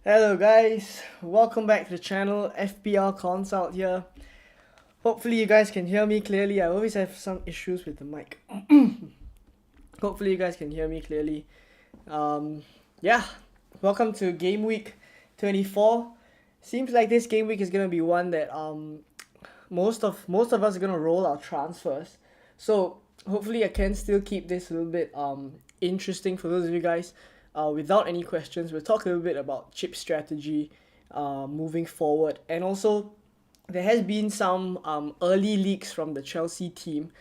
Hello guys, welcome back to the channel. FPL Consult here. Hopefully you guys can hear me clearly. I always have some issues with the mic. Hopefully you guys can hear me clearly. Yeah, welcome to game week 24. Seems like this game week is gonna be one that most of us are gonna roll our transfers. So hopefully I can still keep this a little bit interesting for those of you guys. Without any questions, we'll talk a little bit about chip strategy moving forward, and also there has been some early leaks from the Chelsea team.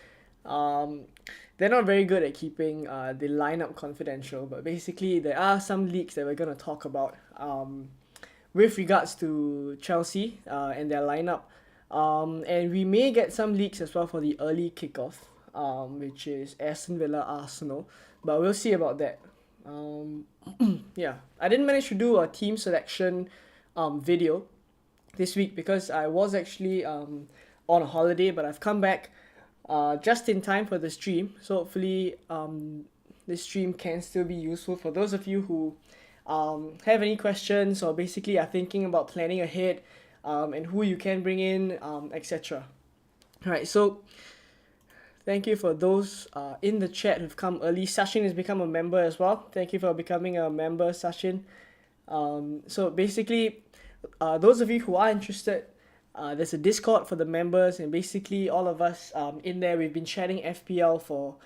They're not very good at keeping the lineup confidential, but basically there are some leaks that we're gonna talk about with regards to Chelsea and their lineup. And we may get some leaks as well for the early kickoff, which is Aston Villa Arsenal, but we'll see about that. Yeah, I didn't manage to do a team selection video this week because I was actually on a holiday, but I've come back just in time for the stream. So hopefully this stream can still be useful for those of you who have any questions or basically are thinking about planning ahead and who you can bring in, etc. Alright, so thank you for those in the chat who've come early. Sachin has become a member as well. Thank you for becoming a member, Sachin. So basically, those of you who are interested, there's a Discord for the members, and basically all of us in there, we've been chatting FPL for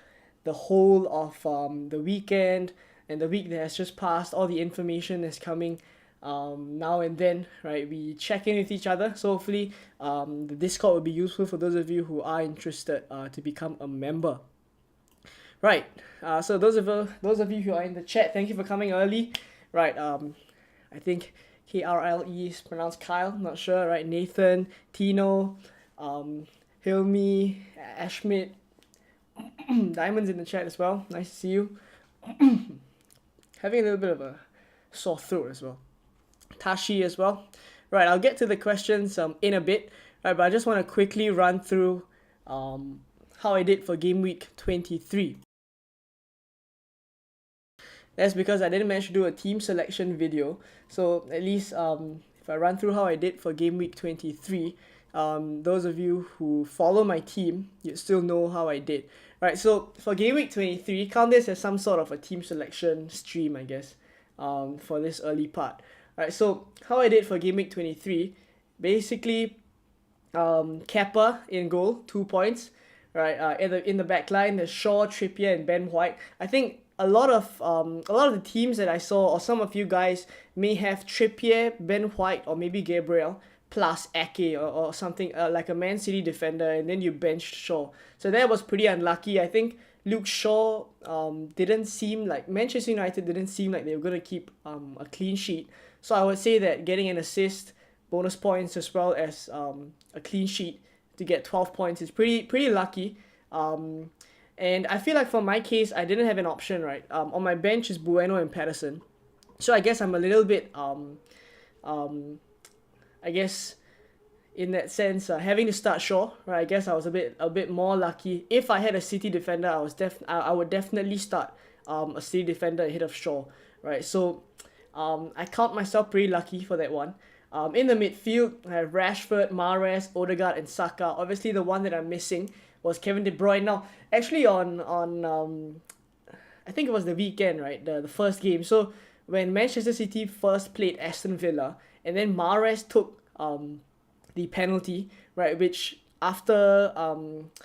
the whole of the weekend and the week that has just passed. All the information is coming now and then, right? We check in with each other, so hopefully the Discord will be useful for those of you who are interested to become a member. Right, so those of you who are in the chat, thank you for coming early. Right, I think KRLE is pronounced Kyle, not sure, right? Nathan, Tino, Hilmi, Ashmit, Diamond's in the chat as well, nice to see you. Having a little bit of a sore throat as well. Tashi as well. Right, I'll get to the questions in a bit, right, but I just want to quickly run through how I did for game week 23. That's because I didn't manage to do a team selection video, so at least if I run through how I did for game week 23, those of you who follow my team, you still know how I did. Right, so for game week 23, count this as some sort of a team selection stream, I guess, for this early part. Right, so how I did for game week 23, basically, Kepa in goal, 2 points. Right, in the back line, there's Shaw, Trippier, and Ben White. I think a lot of the teams that I saw, or some of you guys may have Trippier, Ben White, or maybe Gabriel plus Ake or something like a Man City defender, and then you benched Shaw. So that was pretty unlucky. I think Luke Shaw didn't seem like Manchester United didn't seem like they were gonna keep a clean sheet. So I would say that getting an assist, bonus points, as well as a clean sheet to get 12 points is pretty lucky. And I feel like for my case, I didn't have an option, right? On my bench is Bueno and Patterson. So I guess I'm a little bit, I guess, in that sense, having to start Shaw, right? I guess I was a bit more lucky. If I had a City defender, I would definitely start a City defender ahead of Shaw, right? So I count myself pretty lucky for that one. In the midfield, I have Rashford, Mahrez, Odegaard, and Saka. Obviously, the one that I'm missing was Kevin De Bruyne. Now, actually, on I think it was the weekend, right? The first game. So when Manchester City first played Aston Villa, and then Mahrez took the penalty, right? Which after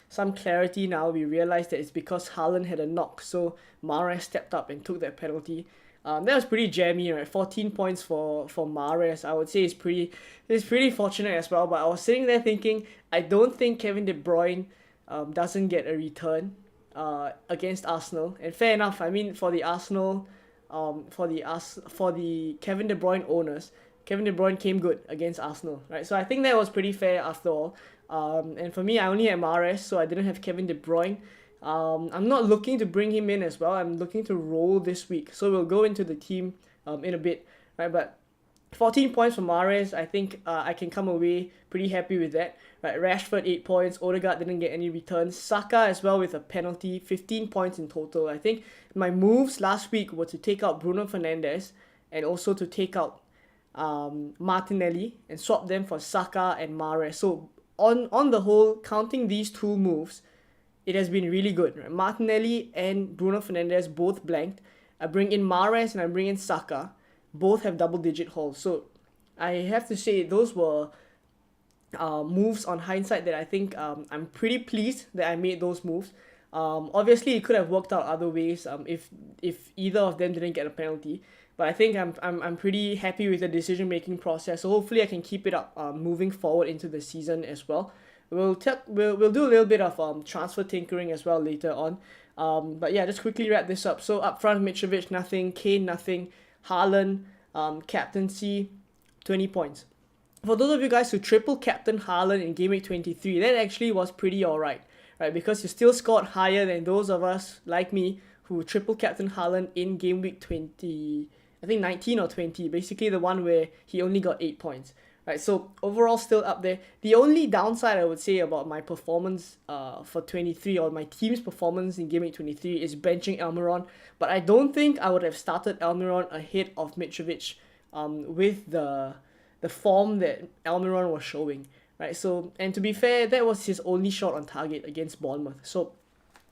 some clarity now, we realized that it's because Haaland had a knock. So Mahrez stepped up and took that penalty. That was pretty jammy, right? 14 points for Mahrez. I would say it's pretty fortunate as well. But I was sitting there thinking, I don't think Kevin De Bruyne doesn't get a return against Arsenal. And fair enough. I mean, for the Arsenal, for the Kevin De Bruyne owners, Kevin De Bruyne came good against Arsenal, right? So I think that was pretty fair after all. And for me, I only had Mahrez, so I didn't have Kevin De Bruyne. I'm not looking to bring him in as well. I'm looking to roll this week. So we'll go into the team in a bit, right? But 14 points for Mahrez, I think I can come away pretty happy with that. Right, Rashford 8 points, Odegaard didn't get any returns. Saka as well with a penalty, 15 points in total. I think my moves last week were to take out Bruno Fernandes and also to take out Martinelli and swap them for Saka and Mahrez. So on the whole, counting these two moves, it has been really good. Right? Martinelli and Bruno Fernandes both blanked. I bring in Mahrez and I bring in Saka. Both have double-digit hauls. So I have to say those were moves on hindsight that I think I'm pretty pleased that I made those moves. Obviously, it could have worked out other ways if either of them didn't get a penalty. But I think I'm pretty happy with the decision-making process. So hopefully I can keep it up moving forward into the season as well. We'll do a little bit of transfer tinkering as well later on. But yeah, just quickly wrap this up. So up front, Mitrovic nothing, Kane nothing, Haaland captaincy 20 points. For those of you guys who triple captain Haaland in Game Week 23, that actually was pretty alright, right? Because you still scored higher than those of us like me who triple captain Haaland in Game Week 20, I think 19 or 20, basically the one where he only got 8 points. Right, so overall still up there. The only downside I would say about my performance for 23 or my team's performance in Game Week 23 is benching Almiron. But I don't think I would have started Almiron ahead of Mitrovic with the form that Almiron was showing. Right, so and to be fair, that was his only shot on target against Bournemouth. So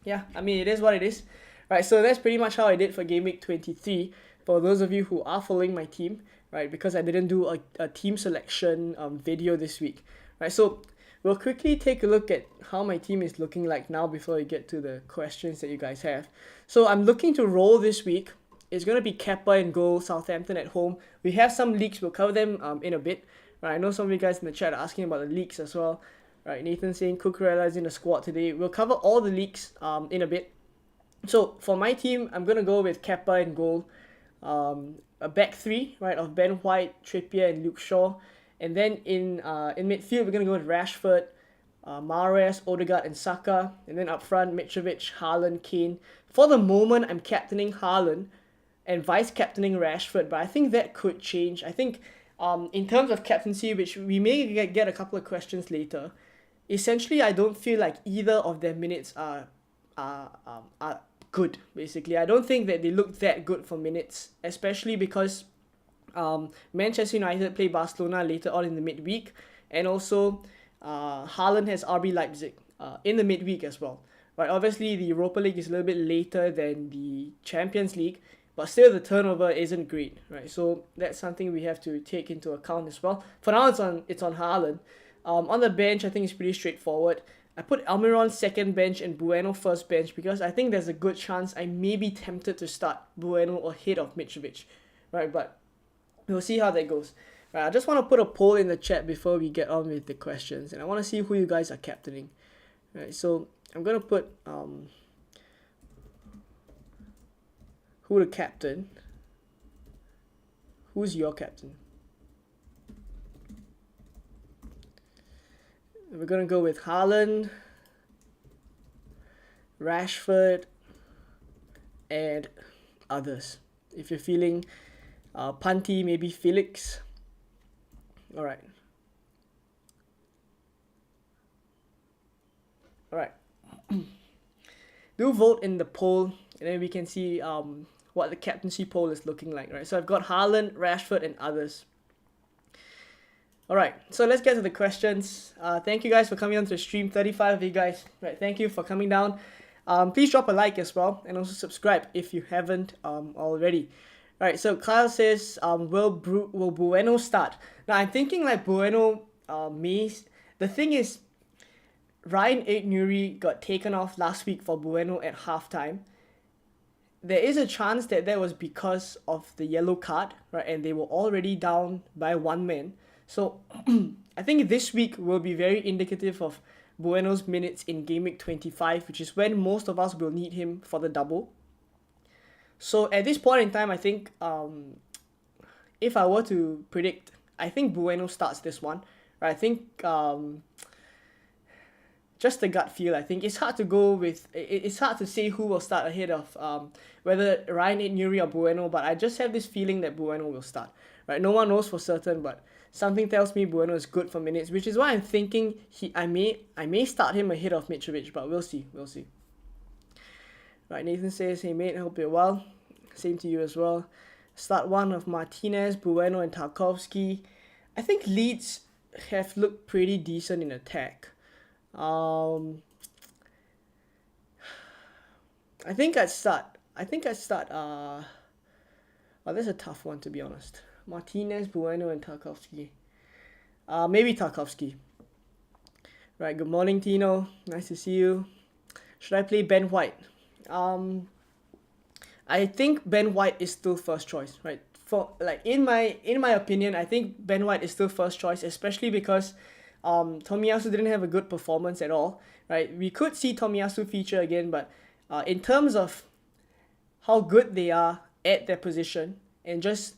yeah, I mean it is what it is. Right, so that's pretty much how I did for Game Week 23. For those of you who are following my team, right, because I didn't do a team selection video this week, right, so we'll quickly take a look at how my team is looking like now before we get to the questions that you guys have. So I'm looking to roll this week. It's going to be Kepa in goal, Southampton at home. We have some leaks, we'll cover them in a bit, right. I know some of you guys in the chat are asking about the leaks as well, right. Nathan saying Cucurella is in the squad today. We'll cover all the leaks in a bit. So for my team, I'm going to go with Kepa in goal, a back three, right, of Ben White, Trippier, and Luke Shaw. And then in midfield, we're going to go with Rashford, Mahrez, Odegaard, and Saka. And then up front, Mitrovic, Haaland, Kane. For the moment, I'm captaining Haaland and vice-captaining Rashford, but I think that could change. I think in terms of captaincy, which we may get a couple of questions later, essentially, I don't feel like either of their minutes are good, basically. I don't think that they look that good for minutes, especially because Manchester United play Barcelona later on in the midweek, and also Haaland has RB Leipzig in the midweek as well. Right, obviously the Europa League is a little bit later than the Champions League, but still the turnover isn't great, right? So that's something we have to take into account as well. For now, it's on Haaland. On the bench, I think it's pretty straightforward. I put Almiron second bench and Bueno first bench because I think there's a good chance I may be tempted to start Bueno ahead of Mitrovic, right? But we'll see how that goes. Right, I just want to put a poll in the chat before we get on with the questions, and I want to see who you guys are captaining. Right, so I'm gonna put who to captain. Who's your captain? We're going to go with Haaland, Rashford, and others. If you're feeling punty, maybe Felix. Alright. Alright. Do vote in the poll, and then we can see what the captaincy poll is looking like. Right. So I've got Haaland, Rashford, and others. Alright, so let's get to the questions. Thank you guys for coming on to the stream. 35 of you guys. Right, thank you for coming down. Please drop a like as well, and also subscribe if you haven't already. Right, so Kyle says, will Bueno start? Now I'm thinking like Bueno may. The thing is, Ryan Aït-Nouri got taken off last week for Bueno at halftime. There is a chance that was because of the yellow card, right? And they were already down by one man. So I think this week will be very indicative of Bueno's minutes in Game Week 25, which is when most of us will need him for the double. So at this point in time, I think if I were to predict, I think Bueno starts this one. Right? I think just a gut feel. I think it's hard to go with. It's hard to say who will start ahead of whether Ryan Aït-Nouri or Bueno, but I just have this feeling that Bueno will start. Right? No one knows for certain, but something tells me Bueno is good for minutes, which is why I'm thinking I may start him ahead of Mitrovic, but we'll see. Right, Nathan says, hey mate, hope you're well. Same to you as well. Start one of Martinez, Bueno, and Tarkowski. I think Leeds have looked pretty decent in attack. I think I'd start. Oh, that's a tough one to be honest. Martinez, Bueno, and Tarkowski. Maybe Tarkowski. Right. Good morning, Tino. Nice to see you. Should I play Ben White? I think Ben White is still first choice, right? For like in my opinion, I think Ben White is still first choice, especially because Tomiyasu didn't have a good performance at all, right? We could see Tomiyasu feature again, but in terms of how good they are at their position and just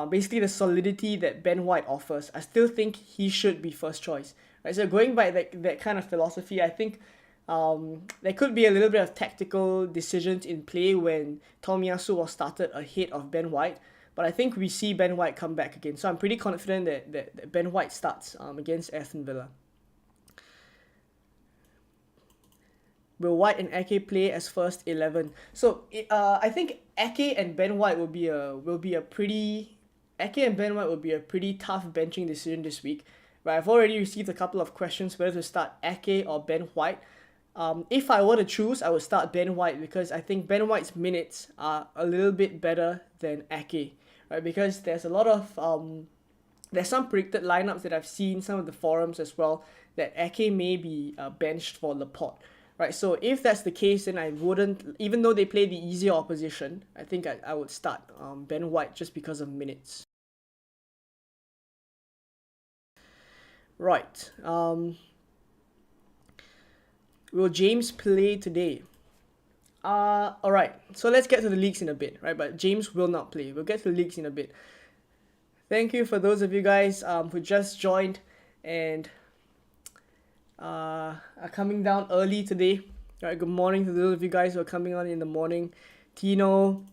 basically the solidity that Ben White offers, I still think he should be first choice, right? So going by that kind of philosophy, I think there could be a little bit of tactical decisions in play when Tomiyasu was started ahead of Ben White, but I think we see Ben White come back again. So I'm pretty confident that Ben White starts against Aston Villa. Will White and Ake play as first 11? So I think Ake and Ben White will be a pretty tough benching decision this week. But I've already received a couple of questions whether to start Ake or Ben White. If I were to choose, I would start Ben White because I think Ben White's minutes are a little bit better than Ake, right? Because there's a lot of there's some predicted lineups that I've seen, some of the forums as well, that Ake may be benched for Laporte, right? So if that's the case, then I wouldn't, even though they play the easier opposition, I think I would start Ben White just because of minutes. Right. Will James play today? Alright, so let's get to the leagues in a bit, right? But James will not play. We'll get to the leagues in a bit. Thank you for those of you guys who just joined and are coming down early today. Alright, good morning to those of you guys who are coming on in the morning. Tino,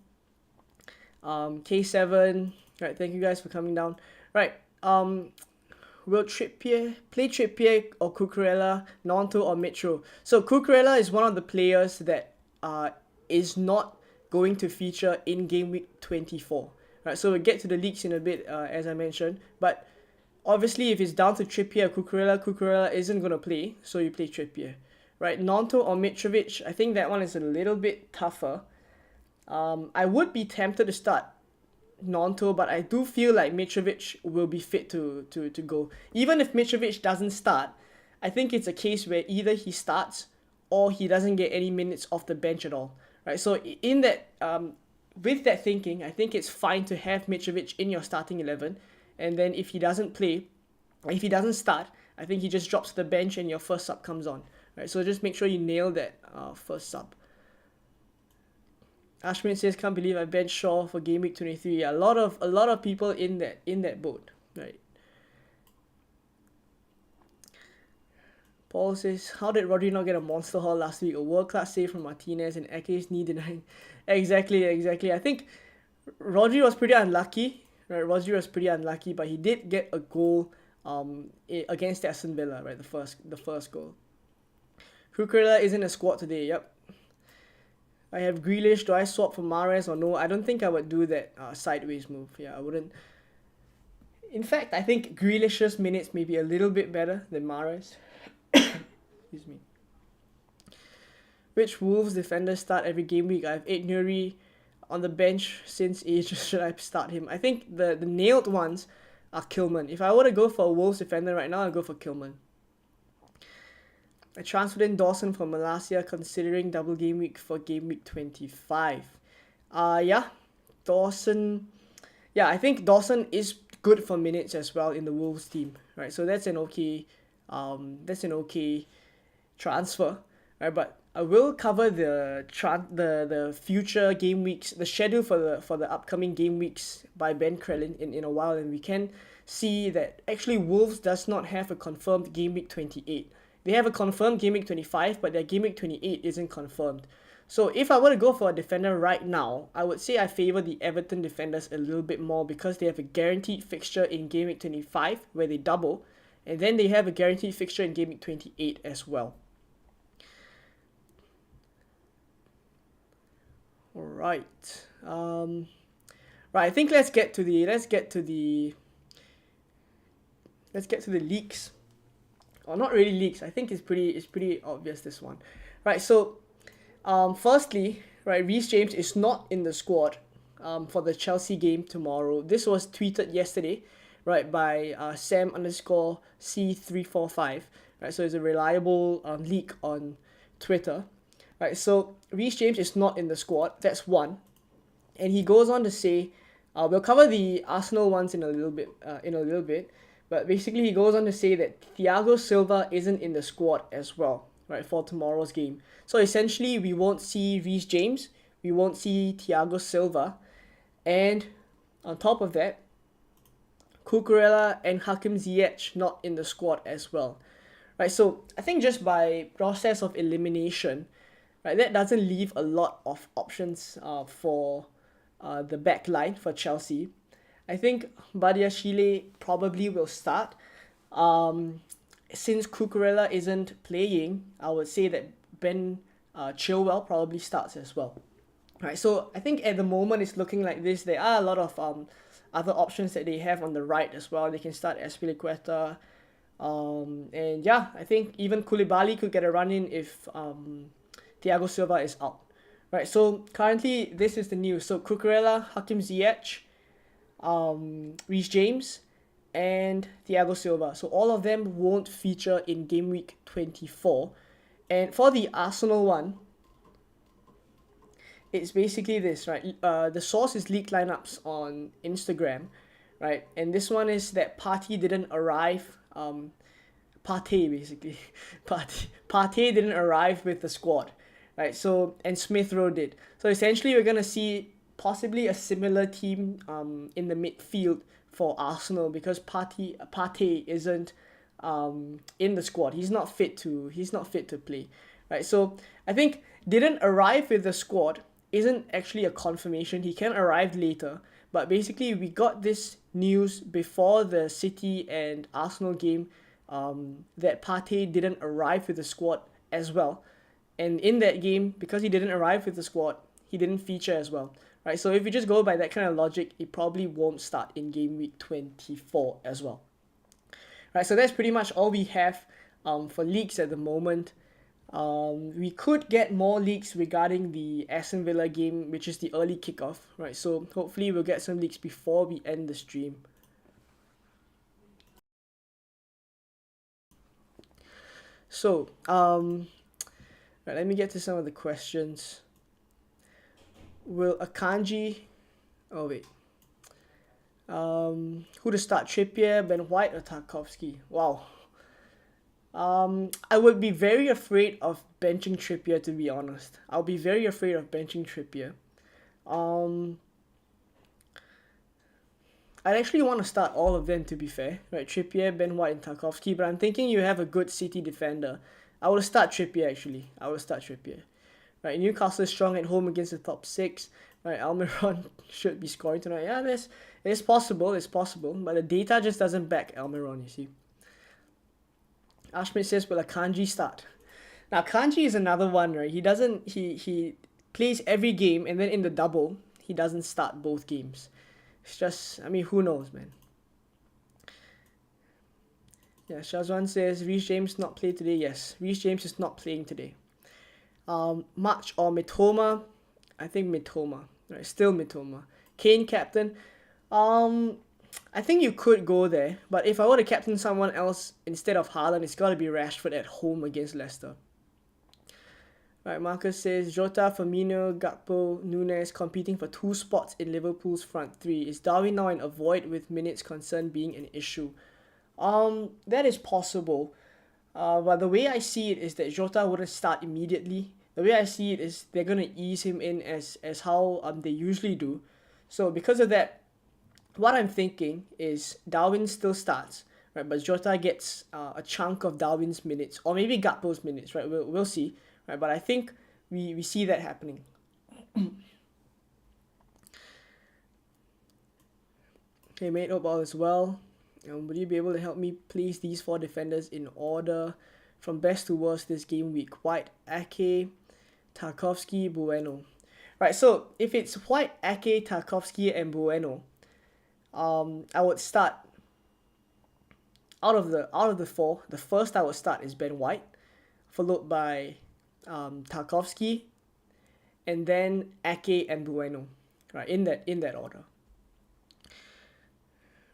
K7, right, thank you guys for coming down. Right, will Trippier play Trippier or Cucurella, Nonto or Mitro? So Cucurella is one of the players that is not going to feature in game week 24. Right, so we'll get to the leaks in a bit, as I mentioned. But obviously, if it's down to Trippier or Cucurella isn't going to play, so you play Trippier. Right, Nonto or Mitrovic, I think that one is a little bit tougher. I would be tempted to start Nonto, but I do feel like Mitrovic will be fit to go. Even if Mitrovic doesn't start, I think it's a case where either he starts or he doesn't get any minutes off the bench at all. Right, so in that with that thinking, I think it's fine to have Mitrovic in your starting 11, and then if he doesn't start, I think he just drops to the bench and your first sub comes on. Right, so just make sure you nail that first sub. Ashwin says, "Can't believe I benched Shaw for game week 23." A lot of people in that boat, right? Paul says, "How did Rodri not get a monster haul last week? A world-class save from Martinez and Ake's knee denying." Exactly. I think Rodri was pretty unlucky, right? But he did get a goal against Aston Villa, right? The first goal. Cucurella isn't a squad today. Yep. I have Grealish. Do I swap for Mahrez or no? I don't think I would do that sideways move. Yeah, I wouldn't. In fact, I think Grealish's minutes may be a little bit better than Mahrez. Excuse me. Which Wolves defenders start every game week? I have Nuri on the bench since ages. Should I start him? I think the nailed ones are Kilman. If I were to go for a Wolves defender right now, I'll go for Kilman. I transferred in Dawson from Malaysia considering double game week for game week 25. Yeah, Dawson. Yeah, I think Dawson is good for minutes as well in the Wolves team, right? So that's an okay transfer, right? But I will cover the future game weeks, the schedule for the upcoming game weeks by Ben Krellin in a while, and we can see that actually Wolves does not have a confirmed game week 28. They have a confirmed game week 25, but their game week 28 isn't confirmed. So if I were to go for a defender right now, I would say I favor the Everton defenders a little bit more because they have a guaranteed fixture in game week 25 where they double, and then they have a guaranteed fixture in game week 28 as well. Alright. Right, I think let's get to the leaks. Or not really leaks. I think it's pretty obvious, this one. Right, so firstly, right, Reece James is not in the squad for the Chelsea game tomorrow. This was tweeted yesterday, right, by Sam_C345. Right, so it's a reliable leak on Twitter. Right, so Reece James is not in the squad. That's one. And he goes on to say, we'll cover the Arsenal ones in a little bit. But basically, he goes on to say that Thiago Silva isn't in the squad as well, right, for tomorrow's game. So essentially, we won't see Reece James, we won't see Thiago Silva, and on top of that, Cucurella and Hakim Ziyech not in the squad as well, right? So I think just by process of elimination, right, that doesn't leave a lot of options for the back line for Chelsea. I think Badiashile probably will start. Since Cucurella isn't playing, I would say that Ben Chilwell probably starts as well. Right, so I think at the moment it's looking like this. There are a lot of other options that they have on the right as well. They can start Azpilicueta. And yeah, I think even Koulibaly could get a run in if Thiago Silva is out. Right, so currently this is the news. So Cucurella, Hakim Ziyech, Reece James, and Thiago Silva. So all of them won't feature in game week 24. And for the Arsenal one, it's basically this, right? The source is leaked lineups on Instagram, right? And this one is that Partey didn't arrive. Partey basically, Partey didn't arrive with the squad, right? So and Smith Rowe did. So essentially, we're gonna see possibly a similar team in the midfield for Arsenal because Partey isn't in the squad. He's not fit to play, right? So I think didn't arrive with the squad isn't actually a confirmation. He can arrive later, but basically we got this news before the City and Arsenal game that Partey didn't arrive with the squad as well, and in that game, because he didn't arrive with the squad, he didn't feature as well, right? So if you just go by that kind of logic, he probably won't start in game week 24 as well, right? So that's pretty much all we have for leaks at the moment. We could get more leaks regarding the Aston Villa game, which is the early kickoff, right? So hopefully we'll get some leaks before we end the stream. So, right, let me get to some of the questions. Will Akanji... Oh, wait. Who to start? Trippier, Ben White, or Tarkowski? Wow. I would be very afraid of benching Trippier, to be honest. I'll be very afraid of benching Trippier. I'd actually want to start all of them, to be fair. Right, Trippier, Ben White, and Tarkowski. But I'm thinking you have a good City defender. I will start Trippier, actually. Right, Newcastle is strong at home against the top 6. Right, Almiron should be scoring tonight. Yeah, it's possible. But the data just doesn't back Almiron, you see. Ashmit says, will Akanji start? Now, Akanji is another one, right? He plays every game, and then in the double, he doesn't start both games. It's just, I mean, who knows, man. Yeah, Shazwan says, Reece James not play today. Yes, Reece James is not playing today. March or Mitoma? I think Mitoma. Right, still Mitoma. Kane captain. I think you could go there, but if I were to captain someone else instead of Haaland, it's got to be Rashford at home against Leicester. Right, Marcus says, Jota, Firmino, Gakpo, Nunes competing for 2 spots in Liverpool's front 3. Is Darwin now in a void with minutes concern being an issue? That is possible. But the way I see it is that Jota wouldn't start immediately. The way I see it is they're going to ease him in as how they usually do. So because of that, what I'm thinking is Darwin still starts, right? But Jota gets a chunk of Darwin's minutes, or maybe Gakpo's minutes, right? We'll see, right? But I think we see that happening. Okay, mate, hope all is well. Would you be able to help me place these 4 defenders in order from best to worst this game week? White, Ake, Tarkowski, Bueno. Right, so if it's White, Ake, Tarkovsky, and Bueno, I would start out of the four. The first I would start is Ben White, followed by Tarkovsky, and then Ake and Bueno, right, in that order.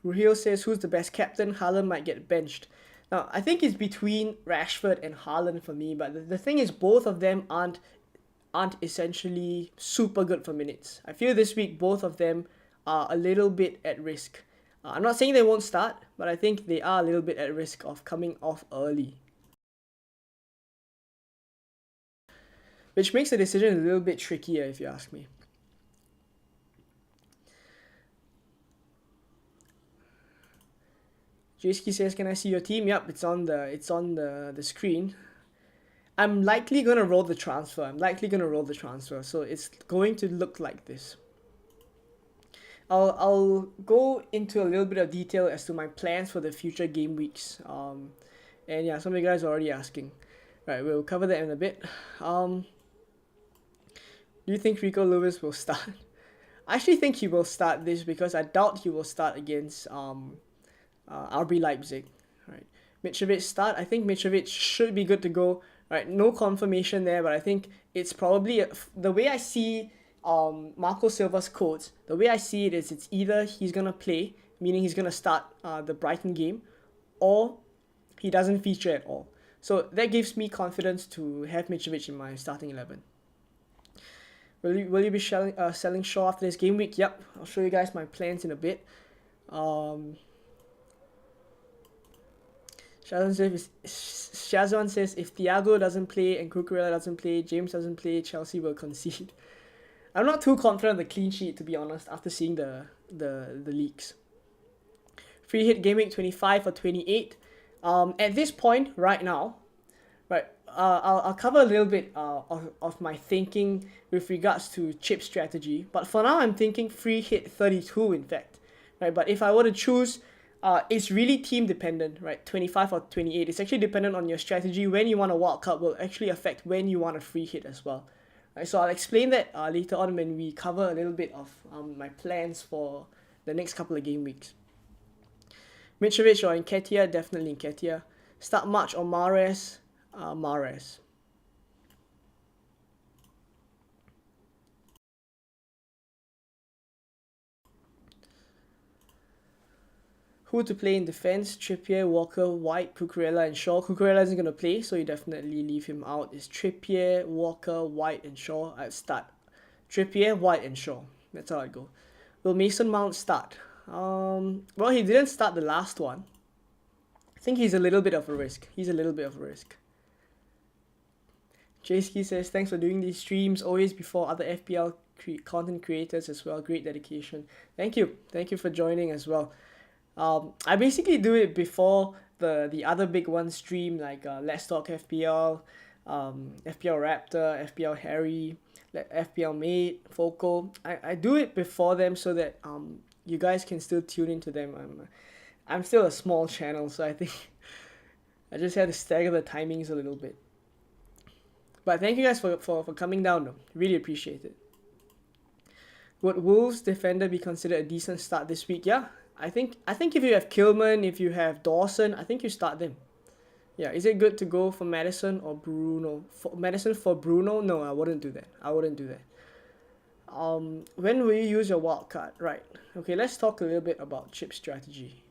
Ruhil says, who's the best captain? Haaland might get benched. Now, I think it's between Rashford and Haaland for me, but the thing is both of them aren't essentially super good for minutes. I feel this week both of them are a little bit at risk. I'm not saying they won't start, but I think they are a little bit at risk of coming off early. Which makes the decision a little bit trickier if you ask me. JSK says, can I see your team? Yep, it's on the screen. I'm likely gonna roll the transfer. So it's going to look like this. I'll go into a little bit of detail as to my plans for the future game weeks. And yeah, some of you guys are already asking. Right, we'll cover that in a bit. Do you think Rico Lewis will start? I actually think he will start this because I doubt he will start against RB Leipzig. Right, Mitrovic start. I think Mitrovic should be good to go. Right, no confirmation there, but I think it's probably the way I see Marco Silva's quotes. The way I see it is it's either he's gonna play, meaning he's gonna start the Brighton game, or he doesn't feature at all. So that gives me confidence to have Mitrovic in my starting 11. Will you be selling Shaw after this game week? Yep, I'll show you guys my plans in a bit. Shazwan says if Thiago doesn't play and Cucurella doesn't play, James doesn't play, Chelsea will concede. I'm not too confident of the clean sheet, to be honest, after seeing the leaks. Free hit game week 25 or 28. At this point right now, right, I'll cover a little bit of my thinking with regards to chip strategy. But for now, I'm thinking free hit 32, in fact. Right, but if I were to choose, it's really team dependent, right? 25 or 28. It's actually dependent on your strategy. When you want a wildcard will actually affect when you want a free hit as well. Right, so I'll explain that later on when we cover a little bit of my plans for the next couple of game weeks. Mitrovic or Nketiah? Definitely Nketiah. Start March or Mahrez? Mahrez. Who to play in defense? Trippier, Walker, White, Cucurella, and Shaw. Cucurella isn't going to play, so you definitely leave him out. It's Trippier, Walker, White, and Shaw. I'd start Trippier, White, and Shaw. That's how I'd go. Will Mason Mount start? Well, he didn't start the last one. I think he's a little bit of a risk. Jayski says, thanks for doing these streams, always before other FPL content creators as well. Great dedication. Thank you for joining as well. I basically do it before the other big one stream, like Let's Talk FPL, FPL Raptor, FPL Harry, FPL Mate, Foco. I do it before them so that you guys can still tune into them. I'm still a small channel, so I think I just had to stagger the timings a little bit. But thank you guys for coming down though. Really appreciate it. Would Wolves defender be considered a decent start this week? Yeah. I think if you have Kilman, if you have Dawson, I think you start them. Yeah, is it good to go for Madison or Bruno? Madison for Bruno? No, I wouldn't do that. When will you use your wildcard? Right. Okay, let's talk a little bit about chip strategy.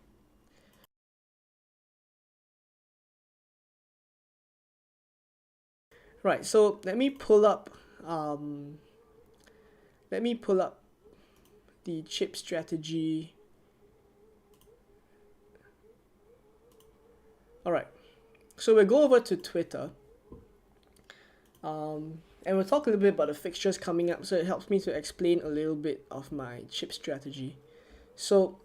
Right, so let me pull up the chip strategy. Alright, so we'll go over to Twitter, and we'll talk a little bit about the fixtures coming up, so it helps me to explain a little bit of my chip strategy. So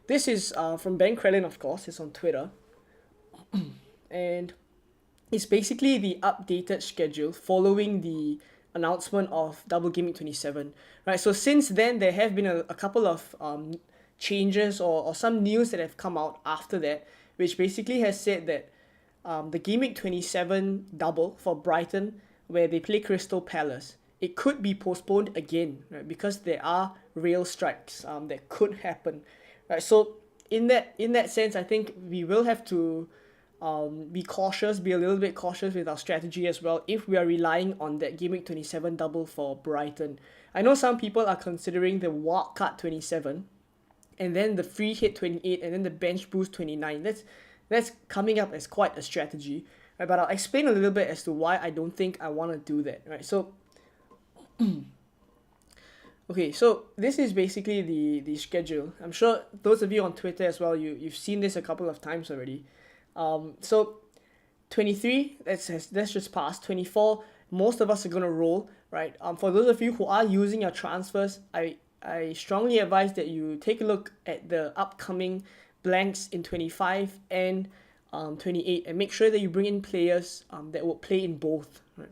this is from Ben Krellin, of course. It's on Twitter, and it's basically the updated schedule following the announcement of Double Game Week 27. Right, so since then there have been a couple of changes or some news that have come out after that, which basically has said that the Game Week 27 double for Brighton, where they play Crystal Palace, it could be postponed again, right? Because there are rail strikes that could happen, right? So in that sense, I think we will have to be cautious, be a little bit cautious with our strategy as well if we are relying on that Game Week 27 double for Brighton. I know some people are considering the Wildcard 27 and then the free hit 28 and then the bench boost 29. That's coming up as quite a strategy, right? But I'll explain a little bit as to why I don't think I want to do that, right? So okay, so this is basically the schedule. I'm sure those of you on Twitter as well, you've seen this a couple of times already. So 23, that's just passed. 24, most of us are gonna roll, right? For those of you who are using your transfers, I strongly advise that you take a look at the upcoming blanks in 25 and 28 and make sure that you bring in players that will play in both, right?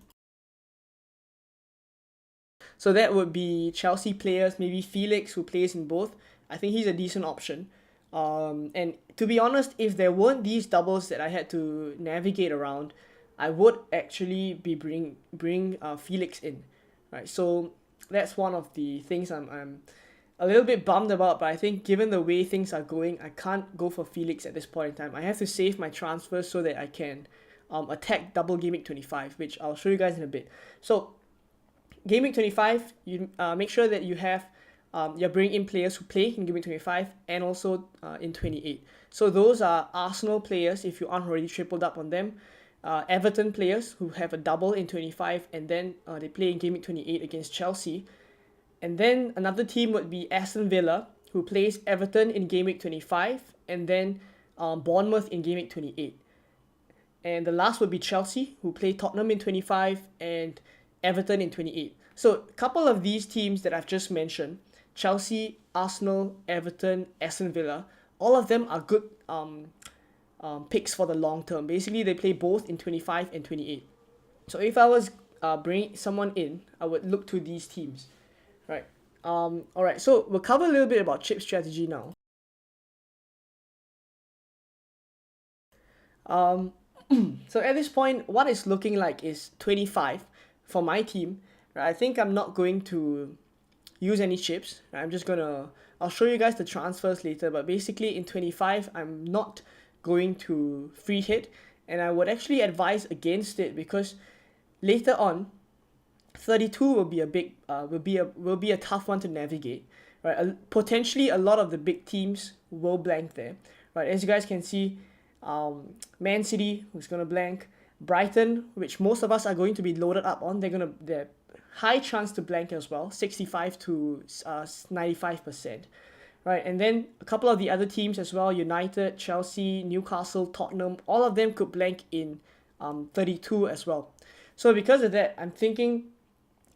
So that would be Chelsea players, maybe Felix who plays in both. I think he's a decent option. And to be honest, if there weren't these doubles that I had to navigate around, I would actually be bring Felix in, right? So that's one of the things I'm a little bit bummed about, but I think given the way things are going, I can't go for Felix at this point in time. I have to save my transfers so that I can attack double Game Week 25, which I'll show you guys in a bit. So Game Week 25, you make sure that you have you're bringing in players who play in Game Week 25 and also in 28. So those are Arsenal players if you aren't already tripled up on them. Everton players who have a double in 25 and then they play in Game Week 28 against Chelsea. And then another team would be Aston Villa who plays Everton in Game Week 25 and then Bournemouth in Game Week 28. And the last would be Chelsea who play Tottenham in 25 and Everton in 28. So a couple of these teams that I've just mentioned, Chelsea, Arsenal, Everton, Aston Villa, all of them are good picks for the long term. Basically, they play both in 25 and 28. So if I was bringing someone in, I would look to these teams, right? All right, so we'll cover a little bit about chip strategy now. So at this point, what it's looking like is 25 for my team. Right? I think I'm not going to use any chips. Right? I'll show you guys the transfers later, but basically in 25, I'm not going to free hit, and I would actually advise against it because later on, 32 will be a big, will be a tough one to navigate, right? Potentially a lot of the big teams will blank there, right? As you guys can see, Man City who's gonna blank, Brighton, which most of us are going to be loaded up on, they're high chance to blank as well, 65 to 95%, right? And then a couple of the other teams as well, United, Chelsea, Newcastle, Tottenham, all of them could blank in 32 as well. So because of that, I'm thinking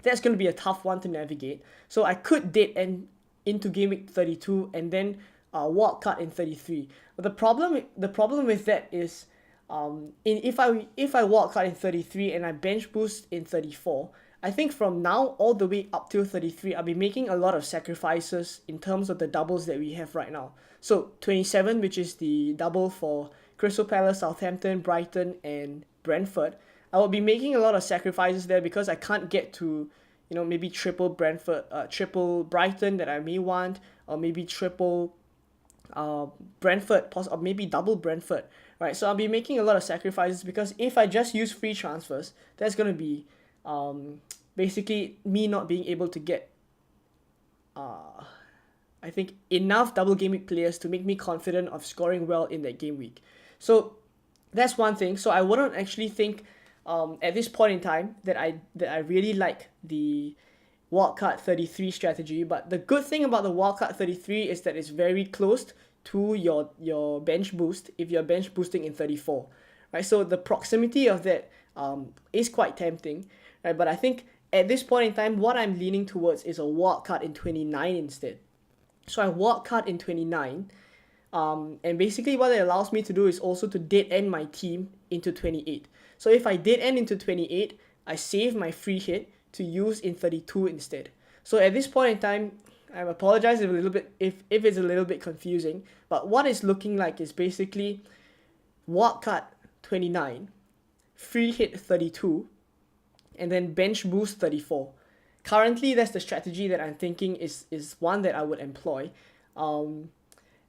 that's going to be a tough one to navigate. So I could dead end into Game Week 32 and then wildcard in 33. But the problem with that is if I wildcard in 33 and I bench boost in 34, I think from now all the way up till 33, I'll be making a lot of sacrifices in terms of the doubles that we have right now. So 27, which is the double for Crystal Palace, Southampton, Brighton, and Brentford, I will be making a lot of sacrifices there because I can't get to, maybe triple Brighton that I may want, or maybe triple Brentford, or maybe double Brentford, right? So I'll be making a lot of sacrifices because if I just use free transfers, that's going to be basically me not being able to get I think enough double game week players to make me confident of scoring well in that game week. So that's one thing. So I wouldn't actually think at this point in time that I really like the wildcard 33 strategy, but the good thing about the wildcard 33 is that it's very close to your bench boost if you're bench boosting in 34, right? So the proximity of that is quite tempting, right? But I think at this point in time, what I'm leaning towards is a wildcard in 29 instead. So I wildcard in 29, and basically what it allows me to do is also to dead end my team into 28. So if I dead end into 28, I save my free hit to use in 32 instead. So at this point in time, I apologize if it's a little bit confusing, but what it's looking like is basically wildcard 29, free hit 32, and then bench boost 34. currently that's the strategy that I'm thinking is one that I would employ. And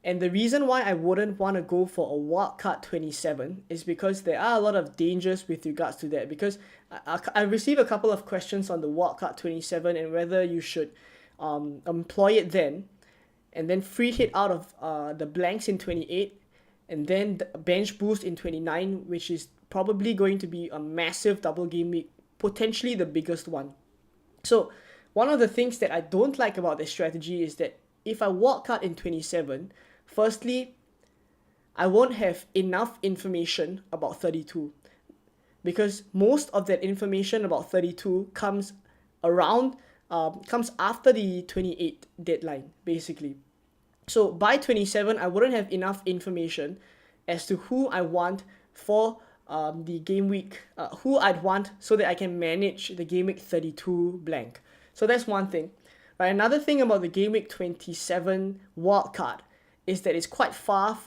the reason why I wouldn't want to go for a wildcard 27 is because there are a lot of dangers with regards to that. Because I received a couple of questions on the wildcard 27 and whether you should employ it then, and then free hit out of the blanks in 28, and then the bench boost in 29, which is probably going to be a massive double game week, potentially the biggest one. So one of the things that I don't like about this strategy is that if I wildcard in 27, firstly, I won't have enough information about 32, because most of that information about 32 comes after the 28 deadline, basically. So by 27, I wouldn't have enough information as to who I want for the game week, who I'd want so that I can manage the game week 32 blank. So that's one thing. Right, another thing about the game week 27 wildcard is that it's quite far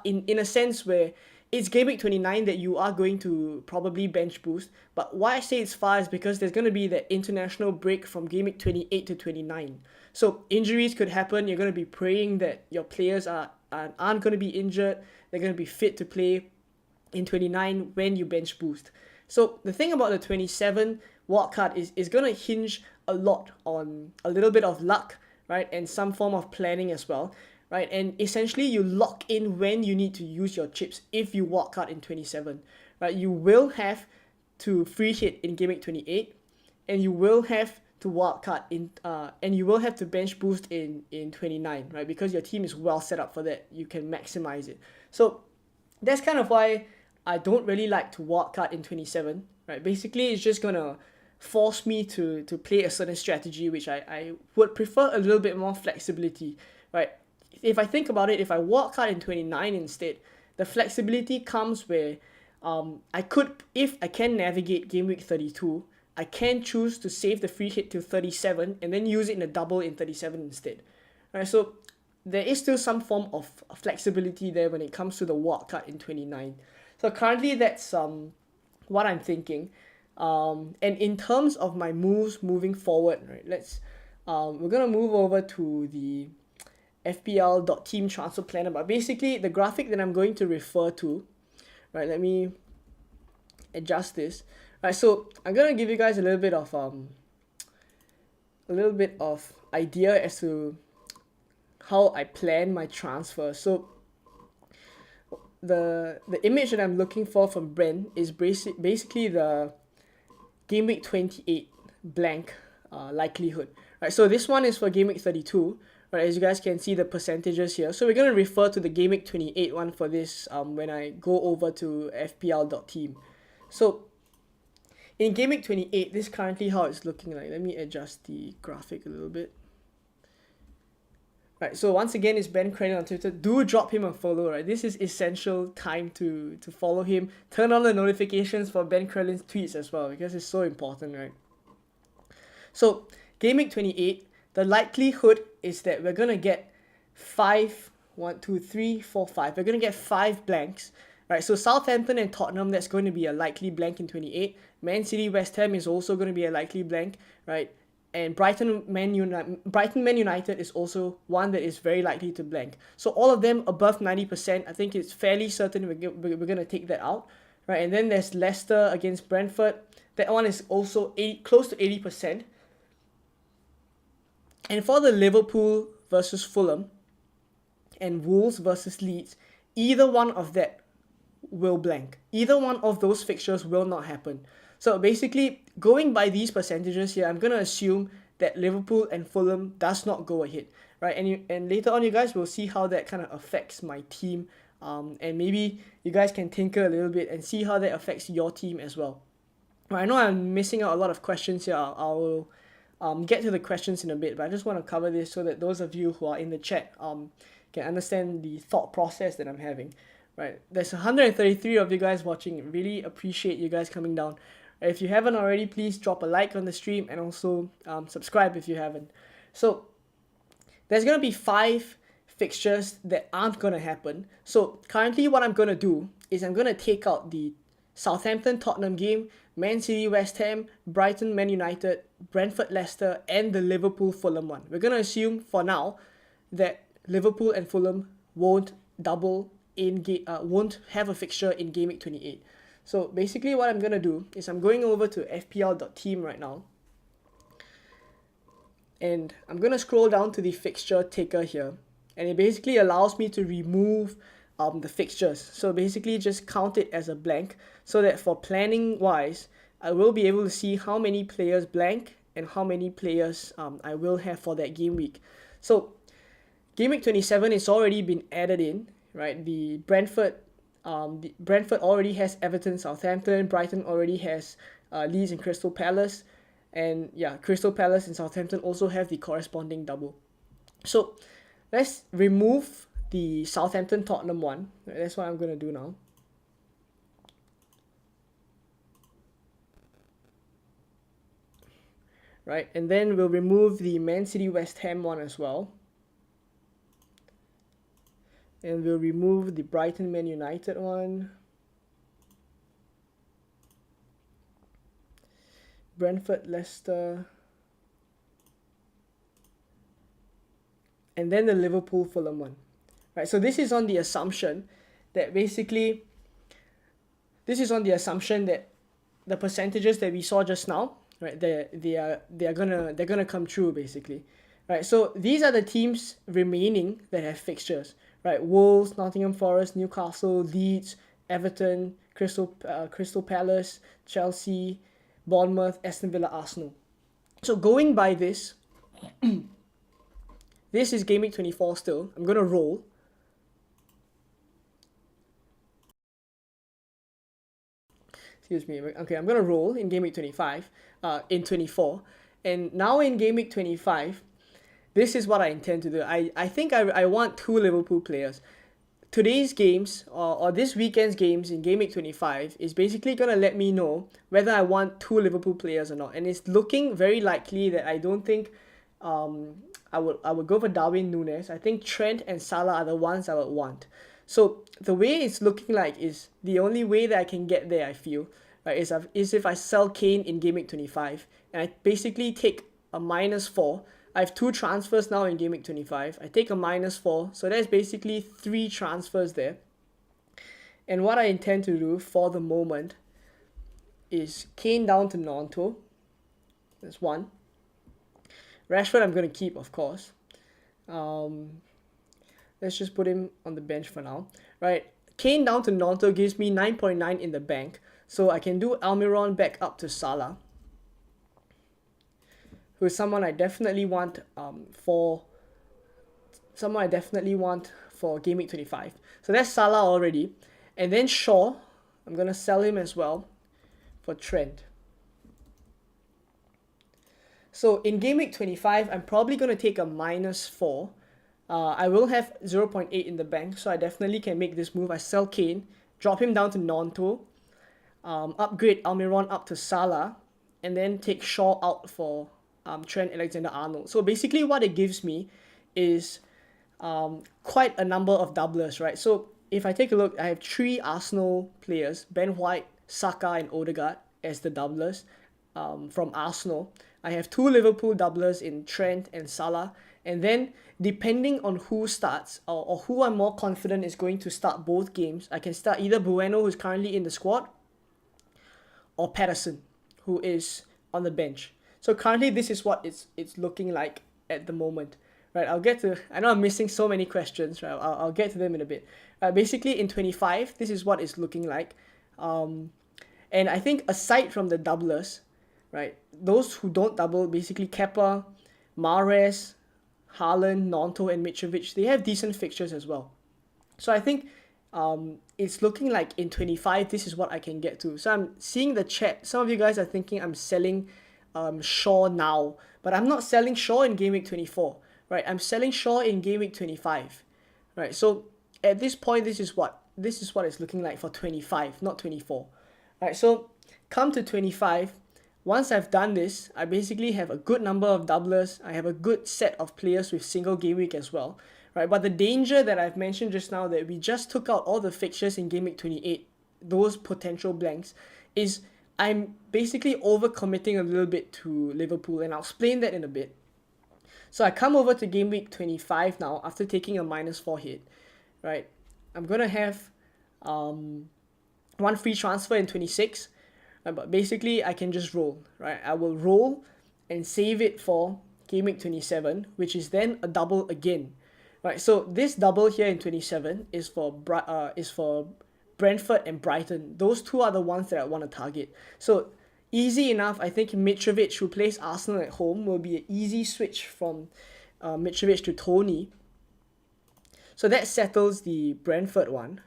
in a sense where it's game week 29 that you are going to probably bench boost. But why I say it's far is because there's going to be that international break from game week 28 to 29. So injuries could happen. You're going to be praying that your players aren't going to be injured. They're going to be fit to play in 29 when you bench boost. So the thing about the 27 wildcard is going to hinge a lot on a little bit of luck, right, and some form of planning as well, right? And essentially you lock in when you need to use your chips if you wildcard in 27, right? You will have to free hit in game week 28, and you will have to wildcard in and you will have to bench boost in 29, right? Because your team is well set up for that. You can maximize it. So that's kind of why I don't really like to wildcard in 27, right? Basically, it's just gonna force me to play a certain strategy, which I would prefer a little bit more flexibility, right? If I think about it, if I wildcard in 29 instead, the flexibility comes where if I can navigate game week 32, I can choose to save the free hit to 37 and then use it in a double in 37 instead, right? So there is still some form of flexibility there when it comes to the wildcard in 29. So currently that's what I'm thinking. And in terms of my moves moving forward, right, we're gonna move over to the FPL.team transfer planner. But basically the graphic that I'm going to refer to, right, let me adjust this. Right, so I'm gonna give you guys a little bit of idea as to how I plan my transfer. So the image that I'm looking for from Brent is basically the game week 28 blank likelihood. Right, so this one is for game week 32. Right, as you guys can see the percentages here. So we're going to refer to the game week 28 one for this when I go over to FPL.team. So in game week 28, this is currently how it's looking like. Let me adjust the graphic a little bit. Right, so once again, it's Ben Crane on Twitter. Do drop him a follow, right? This is essential time to follow him. Turn on the notifications for Ben Krelin's tweets as well, because it's so important, right? So, game week 28, the likelihood is that we're going to get 5. We're going to get 5 blanks, right? So, Southampton and Tottenham, that's going to be a likely blank in 28. Man City, West Ham is also going to be a likely blank, right? And Brighton Man United is also one that is very likely to blank. So all of them above 90%, I think it's fairly certain we're going to take that out, right? And then there's Leicester against Brentford. That one is also close to 80%. And for the Liverpool versus Fulham and Wolves versus Leeds, either one of that will blank. Either one of those fixtures will not happen. So basically, going by these percentages here, I'm going to assume that Liverpool and Fulham does not go ahead, right? And later on, you guys will see how that kind of affects my team. And maybe you guys can tinker a little bit and see how that affects your team as well. Right, I know I'm missing out a lot of questions here. I'll get to the questions in a bit, but I just want to cover this so that those of you who are in the chat can understand the thought process that I'm having. Right, there's 133 of you guys watching. Really appreciate you guys coming down. If you haven't already, please drop a like on the stream and also subscribe if you haven't. So there's going to be 5 fixtures that aren't going to happen. So currently what I'm going to do is I'm going to take out the Southampton-Tottenham game, Man City, West Ham, Brighton, Man United, Brentford, Leicester, and the Liverpool Fulham one. We're going to assume for now that Liverpool and Fulham won't won't have a fixture in Game Week 28. So basically what I'm going to do is I'm going over to fpl.team right now. And I'm going to scroll down to the Fixture Taker here. And it basically allows me to remove the fixtures. So basically just count it as a blank so that for planning wise, I will be able to see how many players blank and how many players I will have for that game week. So Game Week 27 is already been added in, right? The Brentford already has Everton, Southampton. Brighton already has Leeds and Crystal Palace. And yeah, Crystal Palace and Southampton also have the corresponding double. So let's remove the Southampton Tottenham one. That's what I'm going to do now. Right, and then we'll remove the Man City West Ham one as well. And we'll remove the Brighton Man United one. Brentford, Leicester. And then the Liverpool Fulham one. Right, so this is on the assumption that basically, the percentages that we saw just now, right, they're gonna come true basically. Right, so these are the teams remaining that have fixtures. Right, Wolves, Nottingham Forest, Newcastle, Leeds, Everton, Crystal Palace, Chelsea, Bournemouth, Aston Villa, Arsenal. So going by this, this is Game Week 24 still. I'm gonna roll. Excuse me. Okay, I'm gonna roll in Game Week 25, in 24, and now in Game Week 25, this is what I intend to do. I think I want 2 Liverpool players. Today's games or this weekend's games in Game Week 25 is basically gonna let me know whether I want 2 Liverpool players or not, and it's looking very likely that I don't think I would go for Darwin Núñez. I think Trent and Salah are the ones I would want. So the way it's looking like is the only way that I can get there, I feel, right, is if I sell Kane in Game Week 25 and I basically take a -4. I have 2 transfers now in Game Week 25. I take a -4, so that's basically 3 transfers there. And what I intend to do for the moment is Kane down to Nanto. That's 1. Rashford I'm going to keep, of course. Let's just put him on the bench for now. Right, Kane down to Nanto gives me 9.9 in the bank. So I can do Almiron back up to Salah, who is someone I definitely want for Game Week 25. So that's Salah already. And then Shaw, I'm going to sell him as well for Trent. So in Game Week 25, I'm probably going to take a -4. I will have 0.8 in the bank, so I definitely can make this move. I sell Kane, drop him down to Nanto, upgrade Almiron up to Salah, and then take Shaw out for Trent Alexander-Arnold. So basically what it gives me is quite a number of doublers, right? So if I take a look, I have 3 Arsenal players, Ben White, Saka, and Odegaard as the doublers from Arsenal. I have 2 Liverpool doublers in Trent and Salah. And then depending on who starts or who I'm more confident is going to start both games, I can start either Bueno, who's currently in the squad, or Patterson, who is on the bench. So currently this is what it's looking like at the moment. Right, I know I'm missing so many questions, right? I'll get to them in a bit. Basically in 25, this is what it's looking like. And I think aside from the doublers, right, those who don't double, basically Kepa, Mahrez, Haaland, Nanto, and Mitrovic, they have decent fixtures as well. So I think it's looking like in 25, this is what I can get to. So I'm seeing the chat. Some of you guys are thinking I'm selling Shaw now, but I'm not selling Shaw in Game Week 24. Right, I'm selling Shaw in Game Week 25. Right, so at this point, this is what it's looking like for 25, not 24. Right, so come to 25. Once I've done this, I basically have a good number of doublers. I have a good set of players with single game week as well. Right, but the danger that I've mentioned just now, that we just took out all the fixtures in Game Week 28, those potential blanks, is I'm basically overcommitting a little bit to Liverpool, and I'll explain that in a bit. So I come over to game week 25 now after taking a -4 hit, right? I'm gonna have one free transfer in 26, but basically I can just roll, right? I will roll and save it for game week 27, which is then a double again, right? So this double here in 27 is for Brentford and Brighton. Those two are the ones that I want to target. So easy enough. I think Mitrovic, who plays Arsenal at home, will be an easy switch from Mitrovic to Tony. So that settles the Brentford one.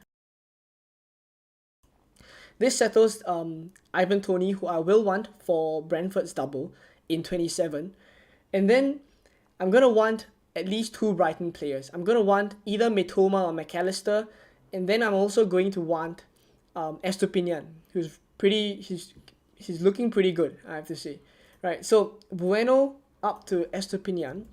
This settles Ivan Toney, who I will want for Brentford's double in 27. And then I'm going to want at least 2 Brighton players. I'm going to want either Mitoma or McAllister. And then I'm also going to want Estupinian, who's he's looking pretty good, I have to say. Right, so Bueno up to Estupinian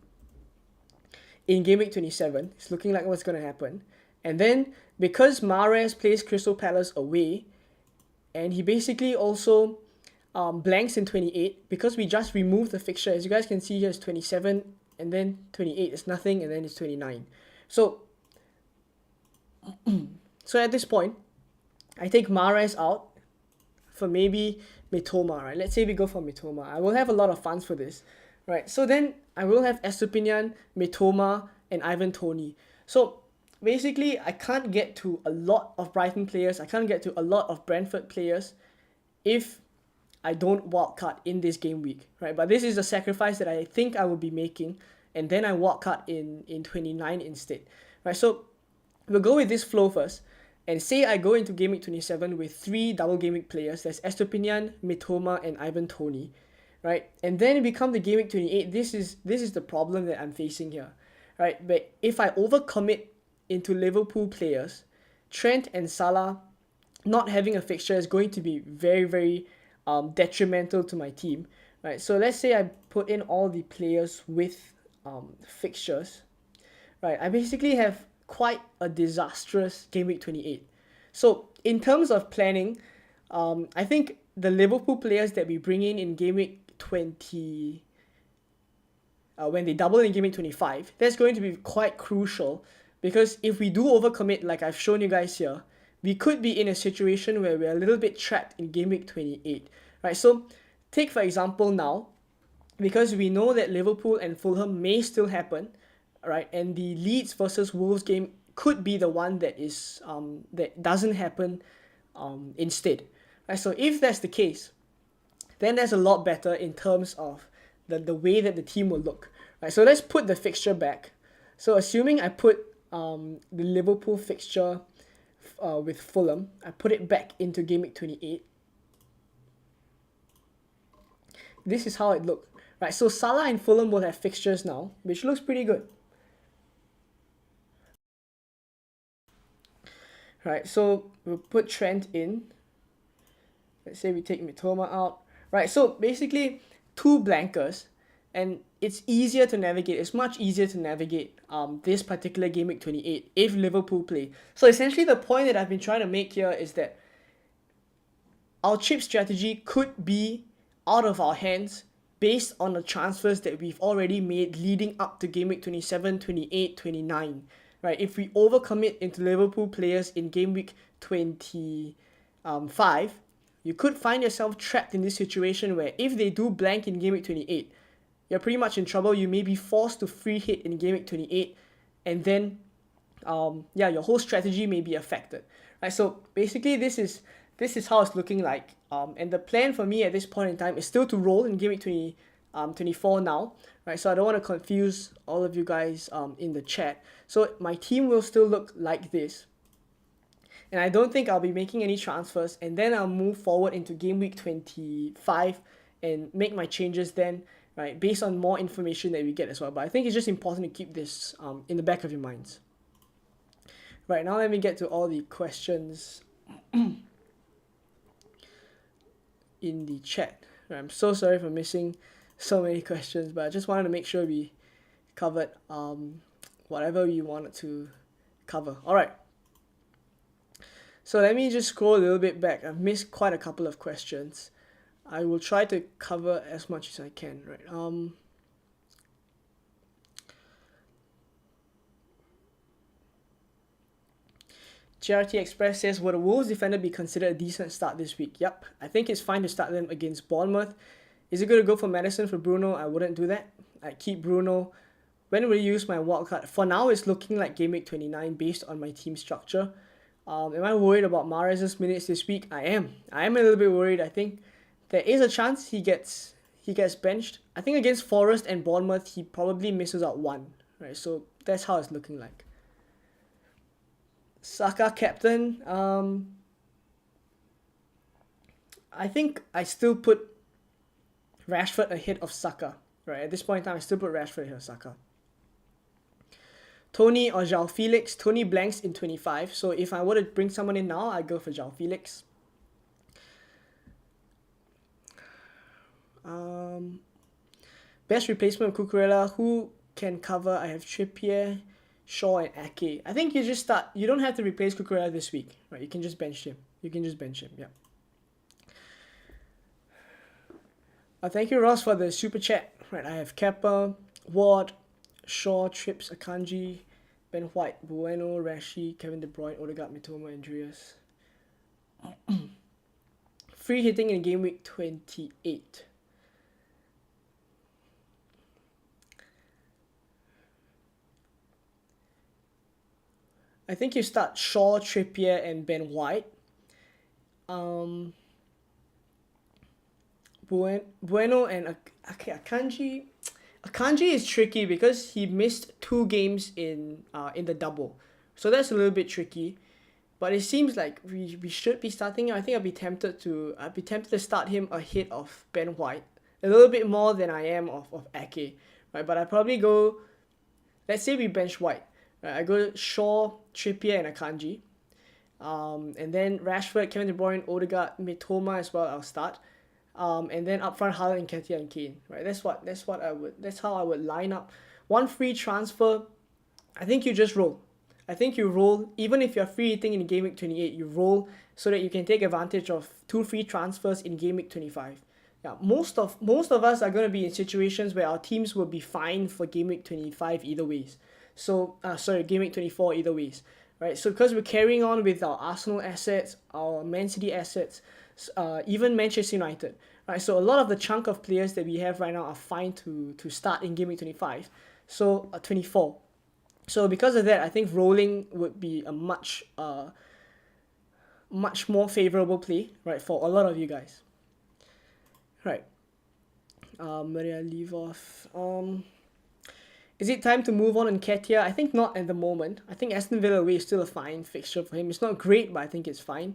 in game week 27. It's looking like what's going to happen. And then because Mahrez plays Crystal Palace away, and he basically also blanks in 28, because we just removed the fixture. As you guys can see here, it's 27, and then 28 is nothing, and then it's 29. So at this point, I take Mahrez out for maybe Mitoma, right? Let's say we go for Mitoma. I will have a lot of funds for this, right? So then I will have Estupinian, Mitoma, and Ivan Toney. So basically, I can't get to a lot of Brighton players. I can't get to a lot of Brentford players if I don't wildcard in this game week, right? But this is a sacrifice that I think I will be making, and then I wildcard in 29 instead, right? So we'll go with this flow first, and say I go into game week 27 with 3 double game week players. There's Estupinian, Mitoma, and Ivan Toney, right? And then it becomes the game week 28. This is the problem that I'm facing here, right? But if I overcommit into Liverpool players, Trent and Salah not having a fixture is going to be very, very detrimental to my team, right? So let's say I put in all the players with fixtures, right? I basically have quite a disastrous game week 28. So in terms of planning, I think the Liverpool players that we bring in game week 20, when they double in game week 25, that's going to be quite crucial, because if we do overcommit, like I've shown you guys here, we could be in a situation where we're a little bit trapped in game week 28, right? So take for example now, because we know that Liverpool and Fulham may still happen, right? And the Leeds versus Wolves game could be the one that is that doesn't happen instead, right? So if that's the case, then that's a lot better in terms of the way that the team will look, right? So let's put the fixture back. So assuming I put the Liverpool fixture with Fulham, I put it back into game week 28. This is how it looked, right? So Salah and Fulham will have fixtures now, which looks pretty good. Right, so we'll put Trent in. Let's say we take Mitoma out. Right, so basically 2 blankers, and it's easier to navigate. It's much easier to navigate this particular game week 28 if Liverpool play. So essentially the point that I've been trying to make here is that our chip strategy could be out of our hands based on the transfers that we've already made leading up to game week 27, 28, 29. Right, if we overcommit into Liverpool players in game week 25, you could find yourself trapped in this situation where if they do blank in game week 28, you're pretty much in trouble. You may be forced to free hit in game week 28, and then your whole strategy may be affected. Right, so basically this is how it's looking like. And the plan for me at this point in time is still to roll in game week 24 now, right? So I don't want to confuse all of you guys in the chat. So my team will still look like this, and I don't think I'll be making any transfers, and then I'll move forward into game week 25 and make my changes then, right, based on more information that we get as well. But I think it's just important to keep this in the back of your minds. Right, now let me get to all the questions in the chat. Right, I'm so sorry for missing so many questions, but I just wanted to make sure we covered whatever we wanted to cover. All right, so let me just scroll a little bit back. I've missed quite a couple of questions. I will try to cover as much as I can, right? GRT Express says, will the Wolves defender be considered a decent start this week? Yep, I think it's fine to start them against Bournemouth. Is it going to go for Madison for Bruno? I wouldn't do that. I'd keep Bruno. When will you use my wildcard? For now, it's looking like Game Week 29 based on my team structure. Am I worried about Mahrez's minutes this week? I am. I am a little bit worried. I think there is a chance he gets benched. I think against Forest and Bournemouth, he probably misses out one. Right, so that's how it's looking like. Saka captain. I think I still put Rashford ahead of Saka. Right, at this point in time, I still put Rashford ahead of Saka. Tony or João Felix. Tony blanks in 25. So if I were to bring someone in now, I'd go for João Felix. Best replacement of Cucurella. Who can cover? I have Trippier, Shaw, and Ake. I think you just start. You don't have to replace Cucurella this week. Right? You can just bench him. Yeah. Thank you, Ross, for the super chat. Right, I have Kepa, Ward, Shaw, Trips, Akanji, Ben White, Bueno, Rashi, Kevin De Bruyne, Odegaard, Mitoma, Andreas. Free hitting in game week 28. I think you start Shaw, Trippier, and Ben White. Bueno and Akanji. Akanji is tricky because he missed 2 games in the double, so that's a little bit tricky. But it seems like we should be starting him. I think I'd be tempted to start him ahead of Ben White a little bit more than I am of Ake, right? But I probably go. Let's say we bench White. Right? I go Shaw, Trippier, and Akanji, and then Rashford, Kevin De Bruyne, Odegaard, Mitoma as well. I'll start. And then up front, Haaland, Nketiah, and Kane. Right, that's how I would line up. One free transfer, I think you just roll. I think you roll, even if you're free hitting in game week 28, you roll so that you can take advantage of 2 free transfers in game week 25. Yeah, most of us are going to be in situations where our teams will be fine for game week 25 either ways. So, game week 24 either ways. Right, so because we're carrying on with our Arsenal assets, our Man City assets, even Manchester United, right? So a lot of the chunk of players that we have right now are fine to start in game week 25, so 24. So because of that, I think rolling would be a much more favorable play, right, for a lot of you guys. Right. Maria leave off. Is it time to move on Nketiah? I think not at the moment. I think Aston Villa away is still a fine fixture for him. It's not great, but I think it's fine.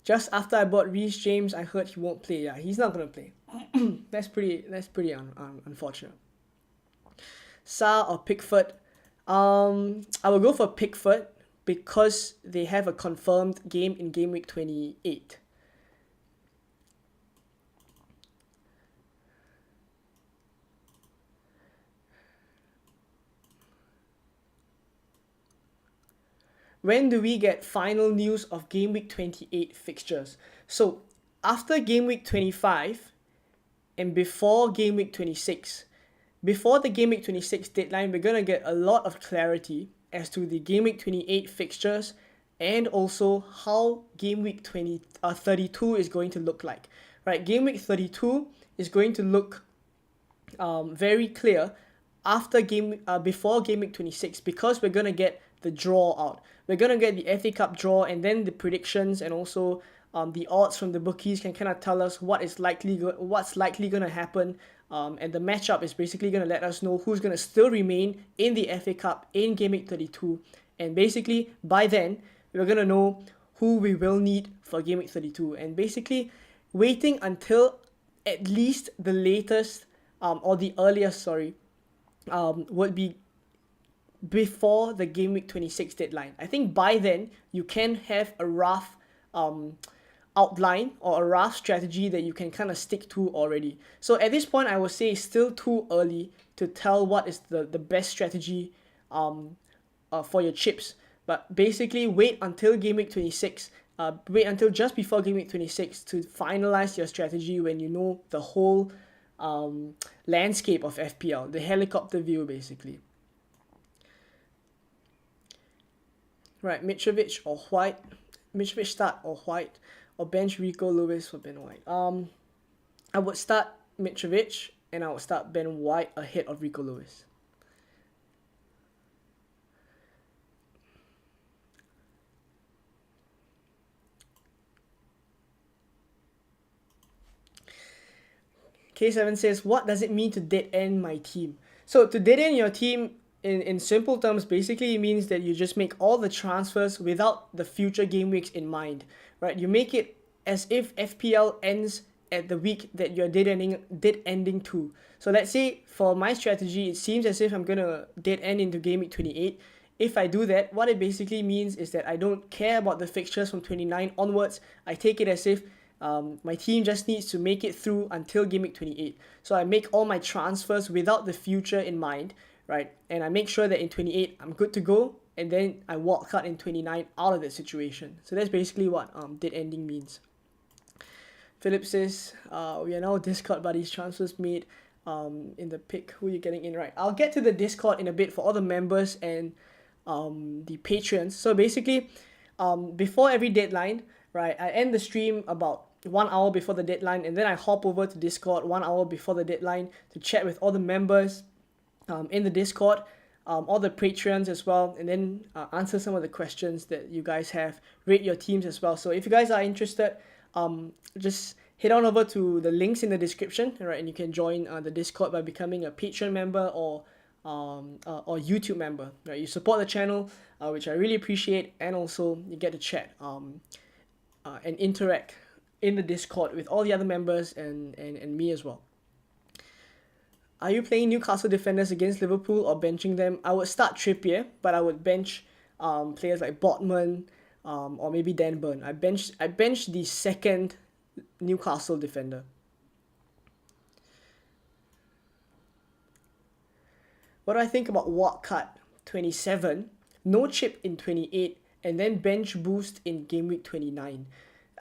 Just after I bought Reece James, I heard he won't play. Yeah, he's not gonna play. That's pretty unfortunate. Sa or Pickford? I will go for Pickford because they have a confirmed game in game week 28. When do we get final news of game week 28 fixtures? So after game week 25 and before game week 26, before the game week 26 deadline, we're going to get a lot of clarity as to the game week 28 fixtures and also how game week 32 is going to look like. Right, game week 32 is going to look very clear before game week 26 because we're going to get the draw out. We're going to get the FA Cup draw and then the predictions and also the odds from the bookies can kind of tell us what's likely going to happen. And the matchup is basically going to let us know who's going to still remain in the FA Cup in game week 32. And basically, by then, we're going to know who we will need for game week 32. And basically, waiting until at least the latest, or the earliest, would be before the game week 26 deadline. I think by then you can have a rough outline or a rough strategy that you can kind of stick to already. So at this point, I would say it's still too early to tell what is the best strategy for your chips. But basically, wait until game week 26. Wait until just before game week 26 to finalize your strategy when you know the whole landscape of FPL, the helicopter view basically. Right, Mitrovic or White. Mitrovic start or White, or bench Rico Lewis for Ben White. I would start Mitrovic and I would start Ben White ahead of Rico Lewis. K7 says, what does it mean to dead end my team? So to dead end your team, in simple terms, basically it means that you just make all the transfers without the future game weeks in mind, right? You make it as if FPL ends at the week that you're dead ending to. So let's say for my strategy, it seems as if I'm gonna dead end into game week 28. If I do that, what it basically means is that I don't care about the fixtures from 29 onwards. I take it as if my team just needs to make it through until game week 28. So I make all my transfers without the future in mind, right? And I make sure that in 28 I'm good to go, and then I walk cut in 29 out of that situation. So that's basically what dead ending means. Philip says, we are now Discord buddies, transfers made in the pick. Who are you getting in? Right, I'll get to the Discord in a bit for all the members and the patrons. So basically, before every deadline, right, I end the stream about 1 hour before the deadline, and then I hop over to Discord 1 hour before the deadline to chat with all the members in the Discord, all the patrons as well, and then answer some of the questions that you guys have, rate your teams as well. So if you guys are interested, just head on over to the links in the description, right, and you can join the Discord by becoming a Patreon member or YouTube member, right? You support the channel, which I really appreciate, and also you get to chat and interact in the Discord with all the other members and me as well. Are you playing Newcastle defenders against Liverpool or benching them? I would start Trippier, but I would bench players like Botman or maybe Dan Burn. I bench the second Newcastle defender. What do I think about Wildcard 27? No chip in 28, and then bench boost in game week 29.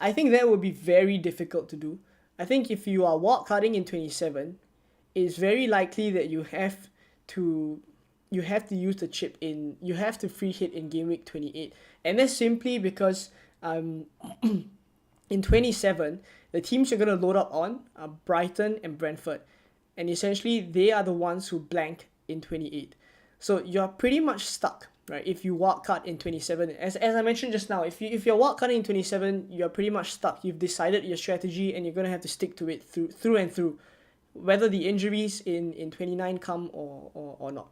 I think that would be very difficult to do. I think if you are wildcarding in 27, it's very likely that you have to use the chip in, you have to free hit in game week 28. And that's simply because in 27, the teams you're going to load up on are Brighton and Brentford. And essentially, they are the ones who blank in 28. So you're pretty much stuck, right? If you wildcard in 27, as I mentioned just now, if you're wildcarding in 27, you're pretty much stuck. You've decided your strategy and you're going to have to stick to it through and through, whether the injuries in 29 come or not.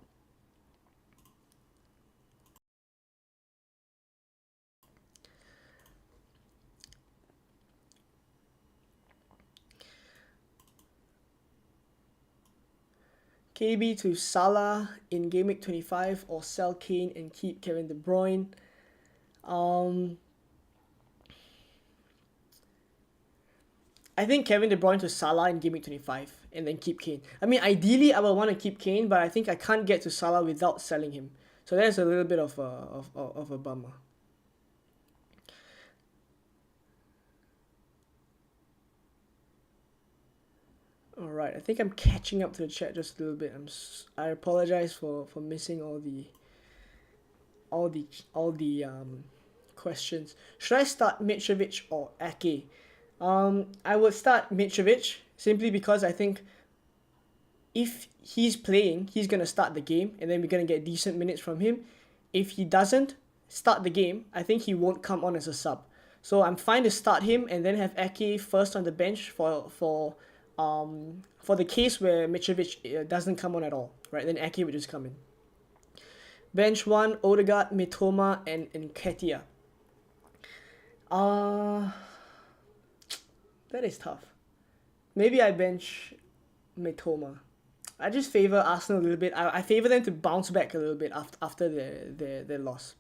KB to Salah in game week 25, or sell Kane and keep Kevin De Bruyne. I think Kevin De Bruyne to Salah in game week 25 and then keep Kane. I mean, ideally I would want to keep Kane, but I think I can't get to Salah without selling him. So that's a little bit of a bummer. Alright, I think I'm catching up to the chat just a little bit. I apologize for missing all the questions. Should I start Mitrovic or Ake? I would start Mitrovic simply because I think if he's playing, he's gonna start the game, and then we're gonna get decent minutes from him. If he doesn't start the game, I think he won't come on as a sub. So I'm fine to start him and then have Ake first on the bench for the case where Mitrovic doesn't come on at all, right? Then Ake would just come in. Bench 1, Odegaard, Mitoma, and Nketiah. That is tough. Maybe I bench Mitoma. I just favor Arsenal a little bit. I favor them to bounce back a little bit after their loss.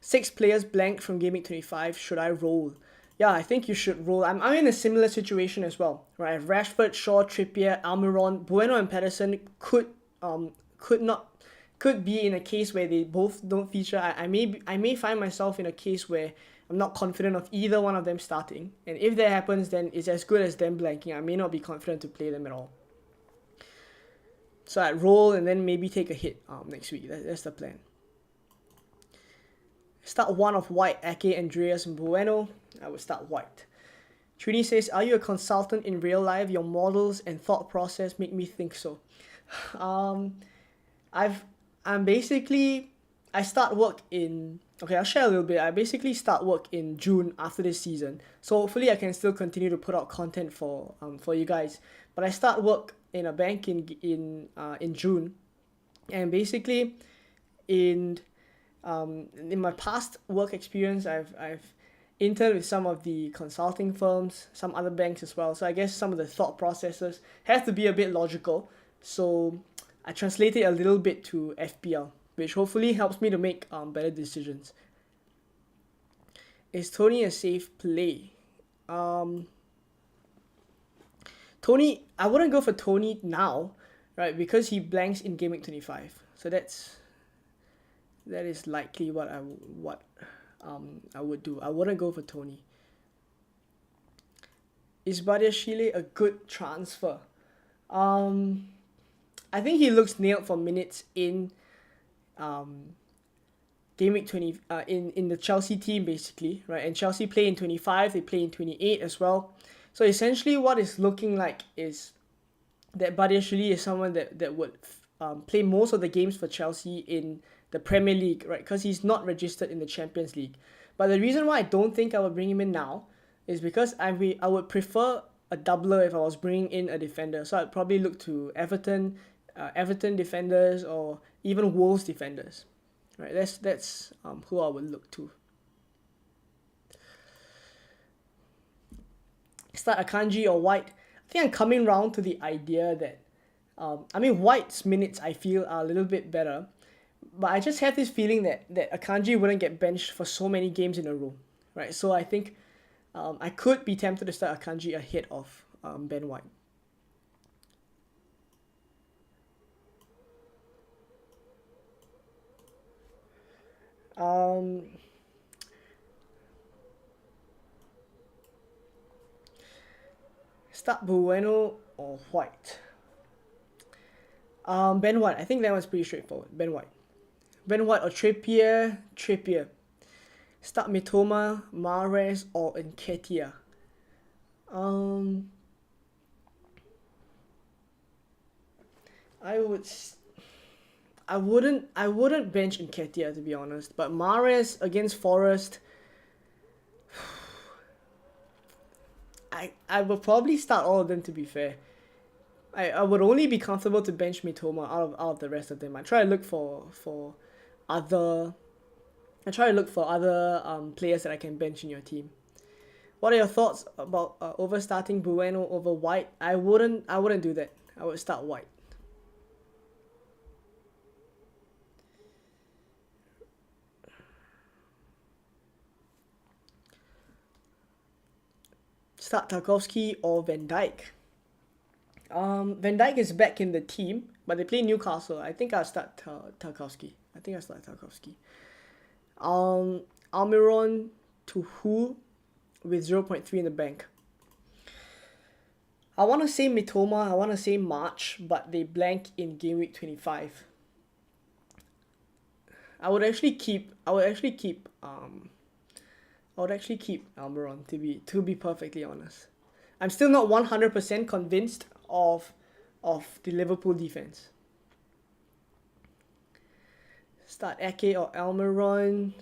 6 players blank from game week 25. Should I roll? Yeah, I think you should roll. I'm in a similar situation as well, right? Rashford, Shaw, Trippier, Almiron, Bueno, and Patterson could could be in a case where they both don't feature. I may find myself in a case where I'm not confident of either one of them starting, and if that happens, then it's as good as them blanking. I may not be confident to play them at all. So I'd roll and then maybe take a hit next week. That's the plan. Start one of white, Ake, Andreas, and Bueno. I would start white. Trini says, are you a consultant in real life? Your models and thought process make me think so. I start work in, okay, I'll share a little bit. I basically start work in June after this season. So hopefully I can still continue to put out content for you guys. But I start work in a bank in June. And basically in my past work experience, I've interned with some of the consulting firms, some other banks as well. So I guess some of the thought processes have to be a bit logical. So I translate it a little bit to FPL, which hopefully helps me to make better decisions. Is Tony a safe play? Tony, I wouldn't go for Tony now, right? Because he blanks in Game Week 25. So that is likely what I would do. I wouldn't go for Tony. Is Badiashile a good transfer? I think he looks nailed for minutes in Game Week 20 in the Chelsea team basically, right? And Chelsea play in 25, they play in 28 as well. So essentially what it's looking like is that Badiashile is someone that would play most of the games for Chelsea in the Premier League, right? Because he's not registered in the Champions League. But the reason why I don't think I would bring him in now is because I would prefer a doubler if I was bringing in a defender. So I'd probably look to Everton defenders or even Wolves defenders, right? That's who I would look to. Start Akanji or White. I think I'm coming round to the idea that White's minutes I feel are a little bit better, but I just have this feeling that Akanji wouldn't get benched for so many games in a row, right? So I think I could be tempted to start Akanji ahead of Ben White. Start Bueno or White? Ben White. I think that one's pretty straightforward. Ben White or Trippier. Start Mitoma, Mahrez or Nketiah. I wouldn't bench Nketiah to be honest, but Mahrez against Forest, I would probably start all of them to be fair. I would only be comfortable to bench Mitoma out of the rest of them. I try to look for other players that I can bench in your team. What are your thoughts about over starting Bueno over White? I wouldn't do that. I would start White. Start Tarkowski or Van Dijk. Van Dijk is back in the team, but they play Newcastle. I think I'll start Tarkowski. Almiron to who with 0.3 in the bank. I want to say Mitoma, I want to say March, but they blank in Game Week 25. I would actually keep Almiron to be perfectly honest. I'm still not 100% convinced of the Liverpool defense. Start Ake or Almiron.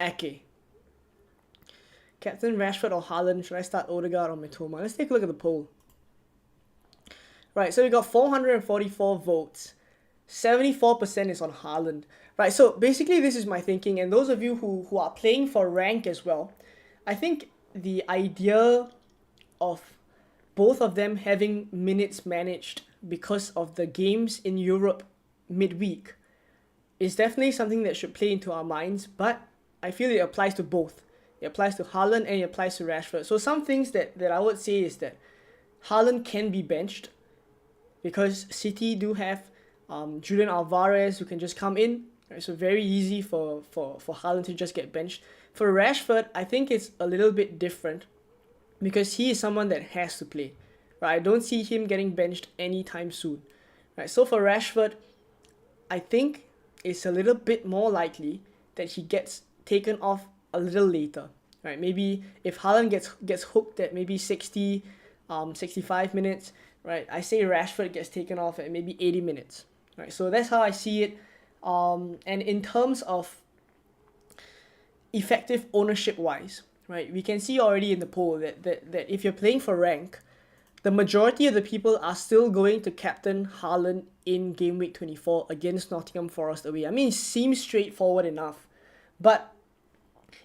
Ake. Captain Rashford or Haaland. Should I start Odegaard or Mitoma? Let's take a look at the poll. Right, so we got 444 votes. 74% is on Haaland. Right, so basically this is my thinking, and those of you who are playing for rank as well, I think the idea of both of them having minutes managed because of the games in Europe midweek is definitely something that should play into our minds, but I feel it applies to both. It applies to Haaland and it applies to Rashford. So some things that I would say is that Haaland can be benched because City do have Julian Alvarez who can just come in. Right? So very easy for Haaland to just get benched. For Rashford, I think it's a little bit different because he is someone that has to play. Right? I don't see him getting benched anytime soon. Right? So for Rashford, I think it's a little bit more likely that he gets taken off a little later. Right? Maybe if Haaland gets hooked at maybe 60, 65 minutes, right? I say Rashford gets taken off at maybe 80 minutes. Right? So that's how I see it. And in terms of effective ownership wise, right? We can see already in the poll that if you're playing for rank, the majority of the people are still going to captain Haaland in game week 24 against Nottingham Forest away. I mean, it seems straightforward enough. But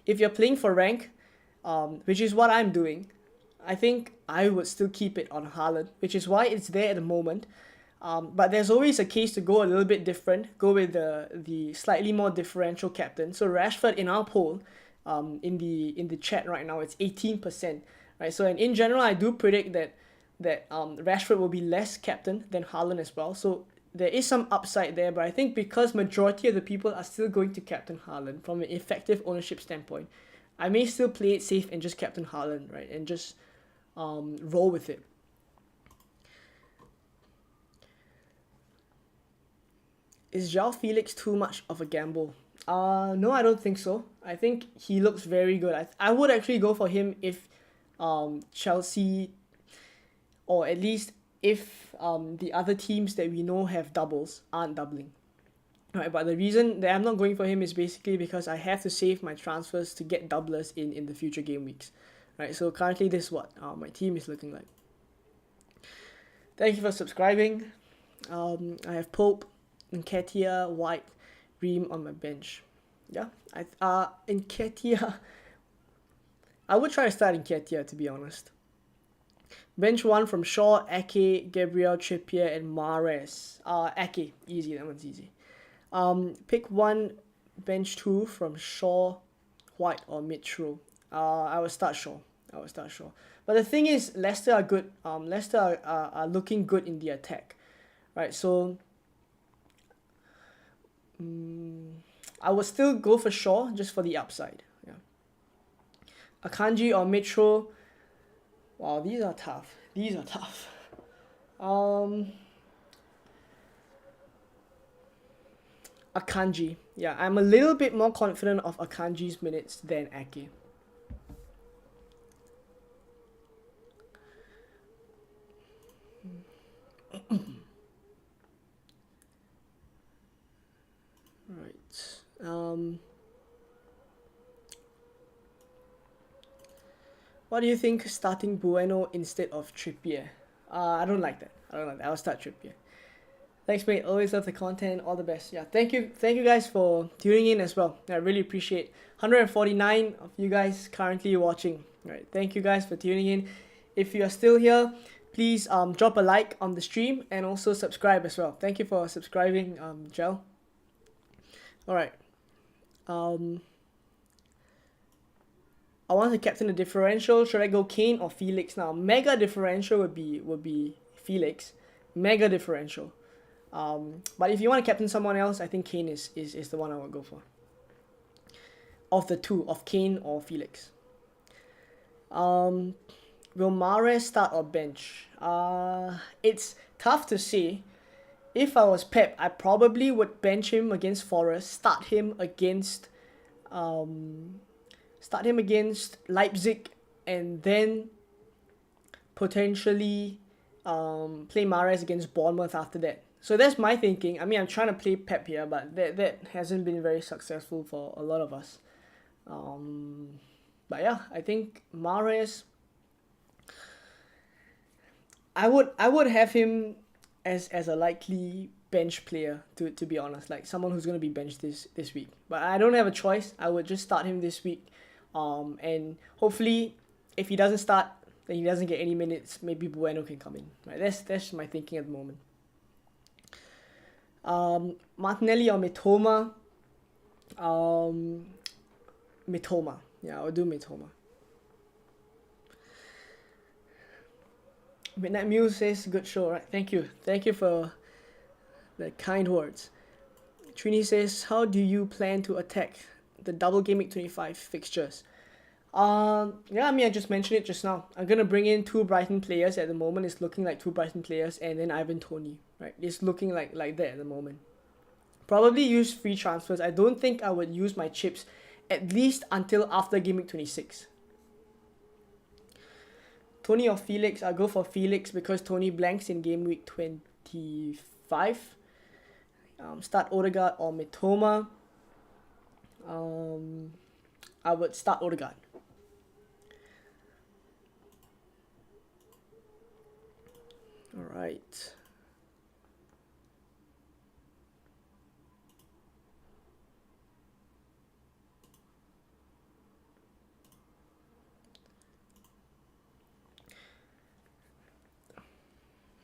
if you're playing for rank, which is what I'm doing, I think I would still keep it on Haaland, which is why it's there at the moment. But there's always a case to go a little bit different, go with the slightly more differential captain. So Rashford in our poll, in the chat right now, it's 18%. Right? So and in general, I do predict that Rashford will be less captain than Haaland as well. So there is some upside there, but I think because majority of the people are still going to captain Haaland from an effective ownership standpoint, I may still play it safe and just captain Haaland, right? And just roll with it. Is João Felix too much of a gamble? No, I don't think so. I think he looks very good. I would actually go for him if Chelsea, or at least if the other teams that we know have doubles aren't doubling. Right, but the reason that I'm not going for him is basically because I have to save my transfers to get doublers in the future game weeks. Right, so currently this is what my team is looking like. Thank you for subscribing. I have Pope, Nketiah, White, Reem on my bench. Yeah, Nketiah. I would try to start Nketiah, to be honest. Bench 1 from Shaw, Ake, Gabriel, Trippier, and Mahrez. Ake, easy, that one's easy. Pick 1, bench 2 from Shaw, White, or Mitchell. I will start Shaw. But the thing is, Leicester are good. Leicester are looking good in the attack. Right, so I would still go for Shaw just for the upside. Yeah. Akanji or Mitchell. Wow, these are tough. Akanji. Yeah, I'm a little bit more confident of Akanji's minutes than Ake. Right. What do you think starting Bueno instead of Trippier? I don't like that. I'll start Trippier. Thanks, mate. Always love the content. All the best. Yeah, thank you guys for tuning in as well. I really appreciate 149 of you guys currently watching. Right, thank you guys for tuning in. If you are still here, please drop a like on the stream and also subscribe as well. Thank you for subscribing, Gel. All right. I want to captain a differential. Should I go Kane or Felix now? Mega differential would be Felix. Mega differential. But if you want to captain someone else, I think Kane is the one I would go for. Of the two, of Kane or Felix. Will Mahrez start or bench? It's tough to say. If I was Pep, I probably would bench him against Forest, start him against Leipzig, and then potentially play Mahrez against Bournemouth after that. So that's my thinking. I mean, I'm trying to play Pep here, but that hasn't been very successful for a lot of us. But yeah, I think Mahrez, I would have him as a likely bench player, to be honest, like someone who's going to be benched this week. But I don't have a choice. I would just start him this week. And hopefully, if he doesn't start, then he doesn't get any minutes. Maybe Bueno can come in. Right, that's my thinking at the moment. Martinelli or Mitoma? Mitoma. Yeah, I'll do Mitoma. Midnight Muse says good show, right? Thank you for the kind words. Trini says, how do you plan to attack the double game week 25 fixtures? Yeah, I mean, I just mentioned it just now. I'm gonna bring in 2 Brighton players at the moment. It's looking like 2 Brighton players, and then Ivan Toney, right? It's looking like that at the moment. Probably use free transfers. I don't think I would use my chips at least until after game week 26. Tony or Felix? I'll go for Felix because Tony blanks in game week 25. Start Odegaard or Mitoma. I would start Odegaard. Alright.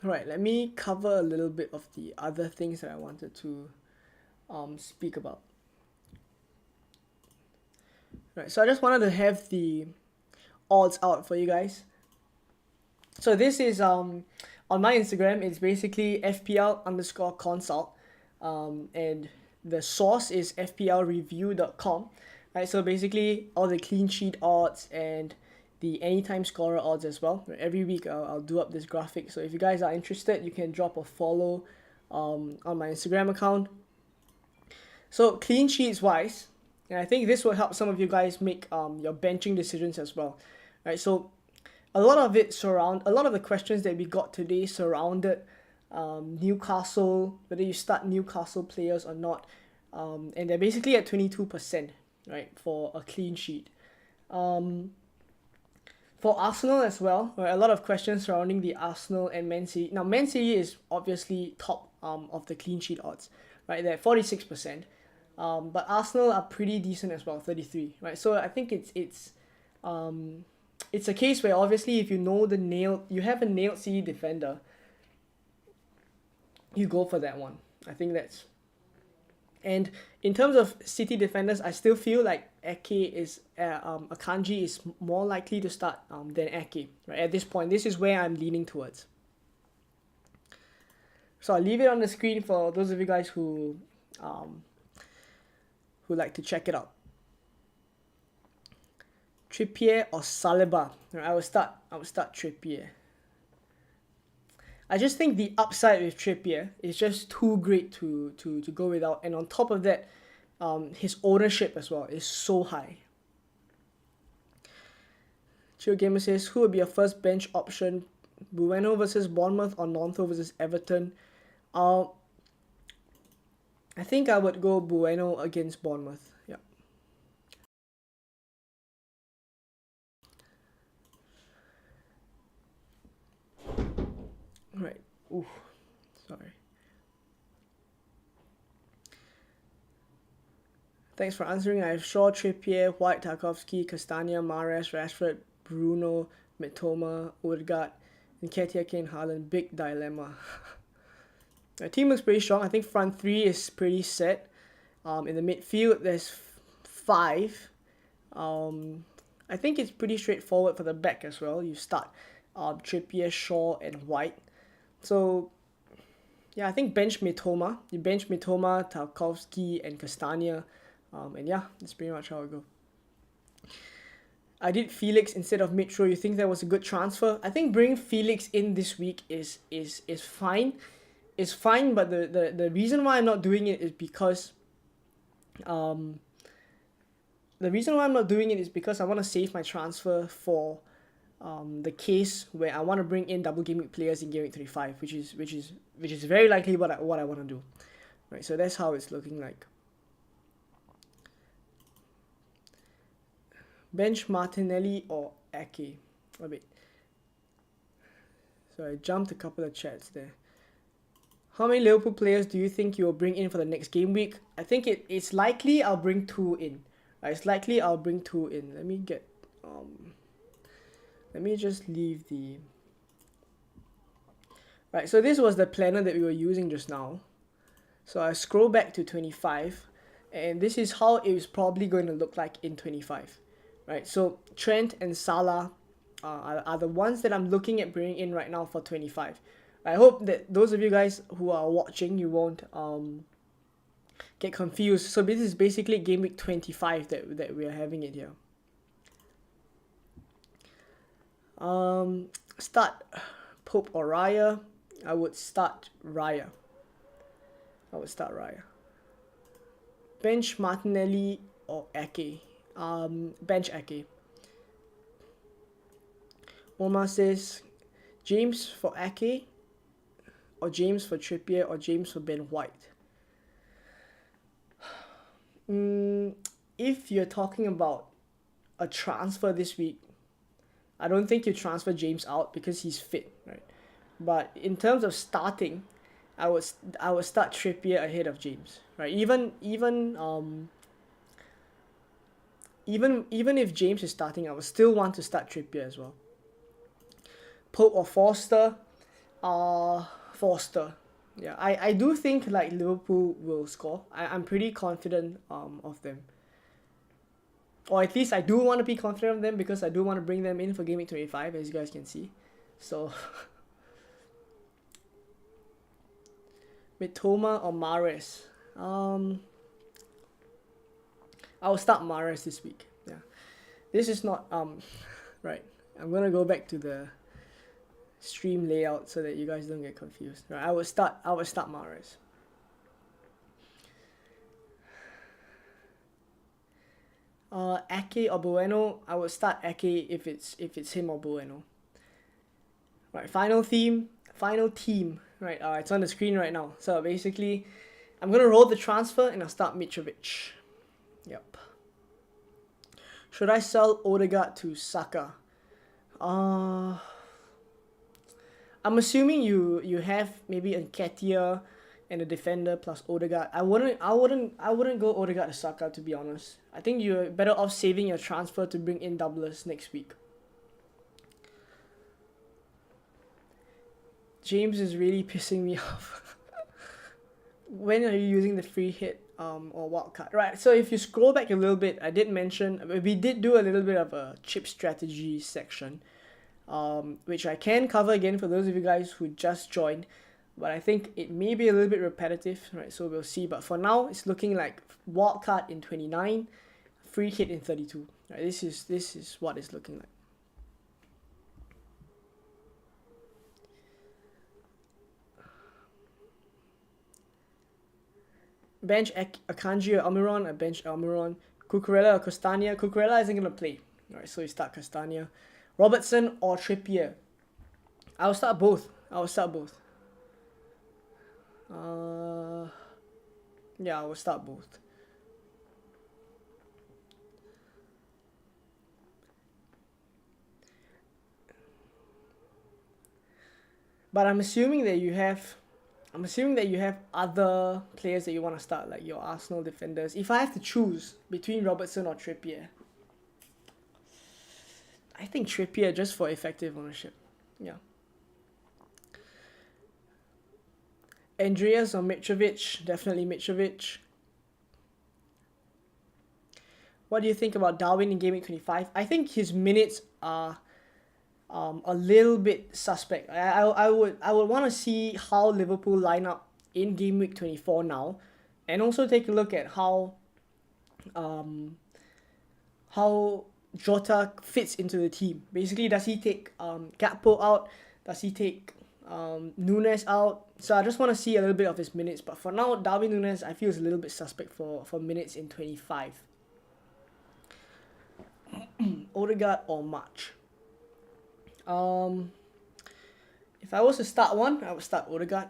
Alright, let me cover a little bit of the other things that I wanted to speak about. Right, so I just wanted to have the odds out for you guys. So this is on my Instagram. It's basically FPL_consult, and the source is fplreview.com. Right, so basically all the clean sheet odds and the anytime scorer odds as well. Every week I'll do up this graphic. So if you guys are interested, you can drop a follow on my Instagram account. So clean sheets wise, and I think this will help some of you guys make your benching decisions as well. Right, so a lot of the questions that we got today surrounded Newcastle, whether you start Newcastle players or not, and they're basically at 22%, right, for a clean sheet. For Arsenal as well, right, a lot of questions surrounding the Arsenal and Man City. Now, Man City is obviously top of the clean sheet odds, right? They're at 46%. But Arsenal are pretty decent as well, 33%, right? So I think it's a case where obviously if you have a nailed City defender, you go for that one. I think that's. And in terms of City defenders, I still feel like Akanji is more likely to start than Ake. Right, at this point, this is where I'm leaning towards. So I'll leave it on the screen for those of you guys who like to check it out. Trippier or Saliba? Right, I would start Trippier. I just think the upside with Trippier is just too great to go without, and on top of that, his ownership as well is so high. Chill Gamer says, who would be your first bench option? Bueno versus Bournemouth or Nonto versus Everton? I think I would go Bueno against Bournemouth. Yeah. Right. Ooh, sorry. Thanks for answering. I have Shaw, Trippier, White, Tarkowski, Castagna, Mahrez, Rashford, Bruno, Mitoma, Odegaard, Nketiah, Kane, Haaland. Big dilemma. The team looks pretty strong. I think front 3 is pretty set. In the midfield, there's 5. I think it's pretty straightforward for the back as well. You start Trippier, Shaw, and White. So, yeah, I think bench Mitoma. You bench Mitoma, Tarkowski, and Castagna. And yeah, that's pretty much how I go. I did Felix instead of Mitro. You think that was a good transfer? I think bringing Felix in this week is fine. It's fine, but the reason why I'm not doing it is because I want to save my transfer for the case where I want to bring in double game week players in game week 35, which is very likely what I want to do. Right, so that's how it's looking like. Bench Martinelli or Ake? Oh, wait. So I jumped a couple of chats there. How many Liverpool players do you think you will bring in for the next game week? I think it's likely I'll bring 2 in. It's likely I'll bring 2 in. Let me just leave the. Right, so this was the planner that we were using just now. So I scroll back to 25, and this is how it is probably going to look like in 25. Right, so Trent and Salah are the ones that I'm looking at bringing in right now for 25. I hope that those of you guys who are watching, you won't get confused. So this is basically game week 25 that we are having it here. Start Pope or Raya. I would start Raya. Bench Martinelli or Ake. Bench Ake. Omar says James for Ake, or James for Trippier, or James for Ben White. If you're talking about a transfer this week, I don't think you transfer James out because he's fit, right? But in terms of starting, I would start Trippier ahead of James, right? Even if James is starting, I would still want to start Trippier as well. Pope or Forster? Forster. Yeah, I do think like Liverpool will score. I'm pretty confident of them. Or at least I do want to be confident of them because I do want to bring them in for Game Week 25, as you guys can see. So, Mitoma or Mahrez? I will start Mahrez this week. Yeah, this is not right. I'm gonna go back to the stream layout so that you guys don't get confused. Right, I would start Mahrez. Ake or Bueno? I would start Ake if it's him or Bueno. Right, final team. Right, it's on the screen right now. So basically, I'm gonna roll the transfer and I'll start Mitrovic. Yep. Should I sell Odegaard to Saka? I'm assuming you have maybe Nketiah and a defender plus Odegaard. I wouldn't go Odegaard to Saka, to be honest. I think you're better off saving your transfer to bring in doublers next week. James is really pissing me off. When are you using the free hit or wildcard? Right, so if you scroll back a little bit, I did mention, we did do a little bit of a chip strategy section, which I can cover again for those of you guys who just joined, but I think it may be a little bit repetitive, right? So we'll see. But for now, it's looking like wildcard in 29, free hit in 32. Right, this is what it's looking like. Bench Akanji or Almiron, I bench Almiron. Cucurella or Castagna. Cucurella isn't going to play. Alright, so you start Castagna. Robertson or Trippier. I'll start both. Yeah, I will start both. But I'm assuming that you have other players that you want to start, like your Arsenal defenders. If I have to choose between Robertson or Trippier, I think Trippier just for effective ownership. Yeah. Andreas or Mitrovic? Definitely Mitrovic. What do you think about Darwin in Game Week 25? I think his minutes are a little bit suspect. I would want to see how Liverpool line up in Game Week 24 now, and also take a look at how Jota fits into the team. Basically, does he take Gakpo out? Does he take Nunes out? So I just want to see a little bit of his minutes. But for now, Darwin Nunes, I feel is a little bit suspect for minutes in 25. Odegaard or March? If I was to start one, I would start Odegaard.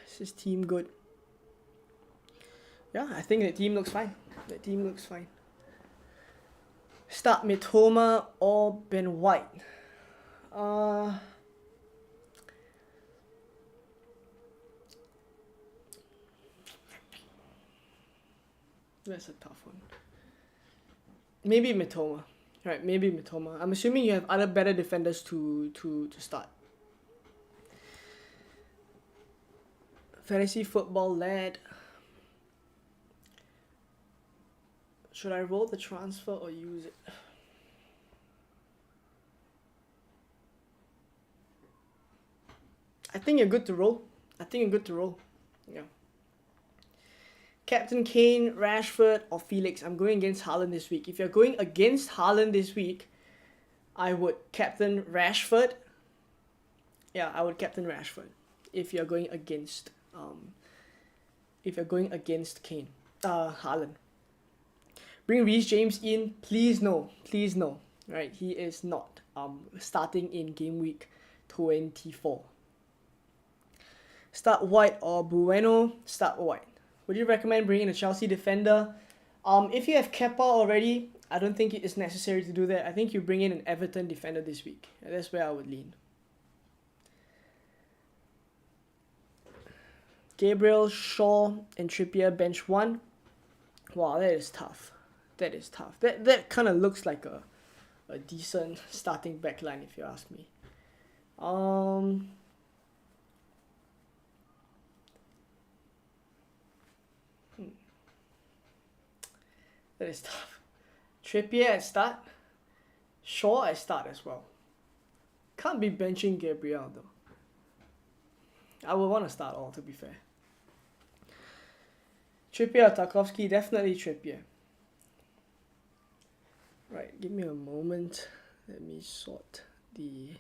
Is this team good? Yeah, I think the team looks fine. Start Mitoma or Ben White. That's a tough one. Maybe Mitoma. Right, maybe Mitoma. I'm assuming you have other better defenders to start. Fantasy football lad. Should I roll the transfer or use it? I think you're good to roll. Yeah. Captain Kane, Rashford, or Felix. I'm going against Haaland this week. If you're going against Haaland this week, I would captain Rashford. Yeah, I would captain Rashford. If you're going against Kane, Haaland. Bring Reece James in, please no. Right, he is not starting in game week 24. Start White or Bueno? Start White. Would you recommend bringing a Chelsea defender? If you have Kepa already, I don't think it is necessary to do that. I think you bring in an Everton defender this week. That's where I would lean. Gabriel, Shaw, and Trippier bench 1. Wow, that is tough. That kind of looks like a decent starting backline if you ask me. That is tough. Trippier at start. Shaw at start as well. Can't be benching Gabriel though. I would want to start all, to be fair. Trippier or Tarkowski? Definitely Trippier. Right, give me a moment. Let me sort the...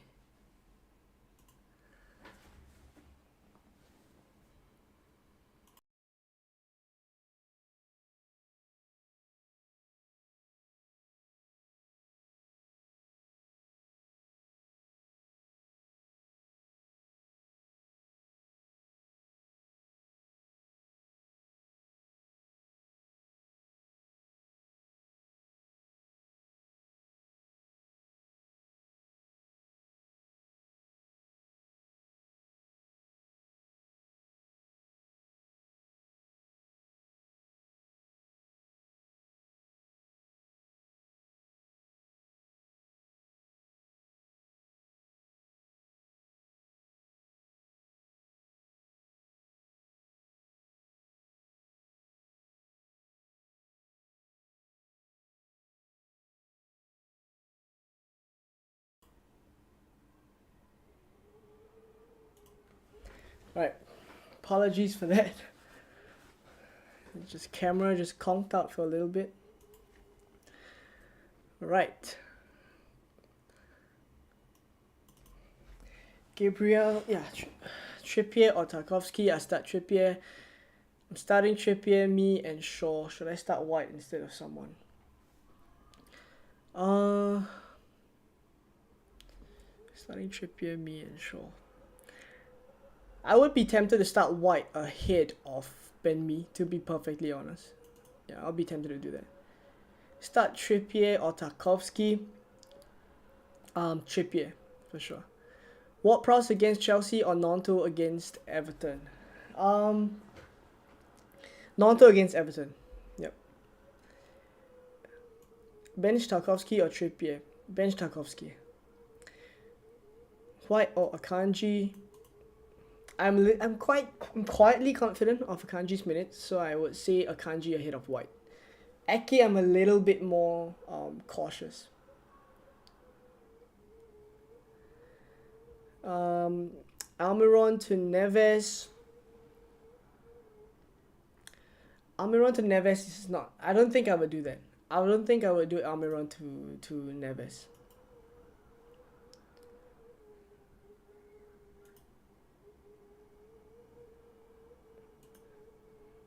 Right, apologies for that. Camera just conked out for a little bit. Right. Gabriel, yeah, Trippier or Tarkowski. I start Trippier. I'm starting Trippier, me and Shaw. Should I start White instead of someone? Starting Trippier, me and Shaw. I would be tempted to start White ahead of Ben Mee, to be perfectly honest. Yeah, I'll be tempted to do that. Start Trippier or Tarkowski. Trippier, for sure. Ward-Prowse against Chelsea or Nonto against Everton? Nonto against Everton. Yep. Bench Tarkowski or Trippier? Bench Tarkowski. White or Akanji? I'm quietly confident of Akanji's minutes, so I would say Akanji ahead of White. Ake, I'm a little bit more cautious. Almiron to Neves. Almiron to Neves is not. I don't think I would do that. I don't think I would do Almiron to Neves.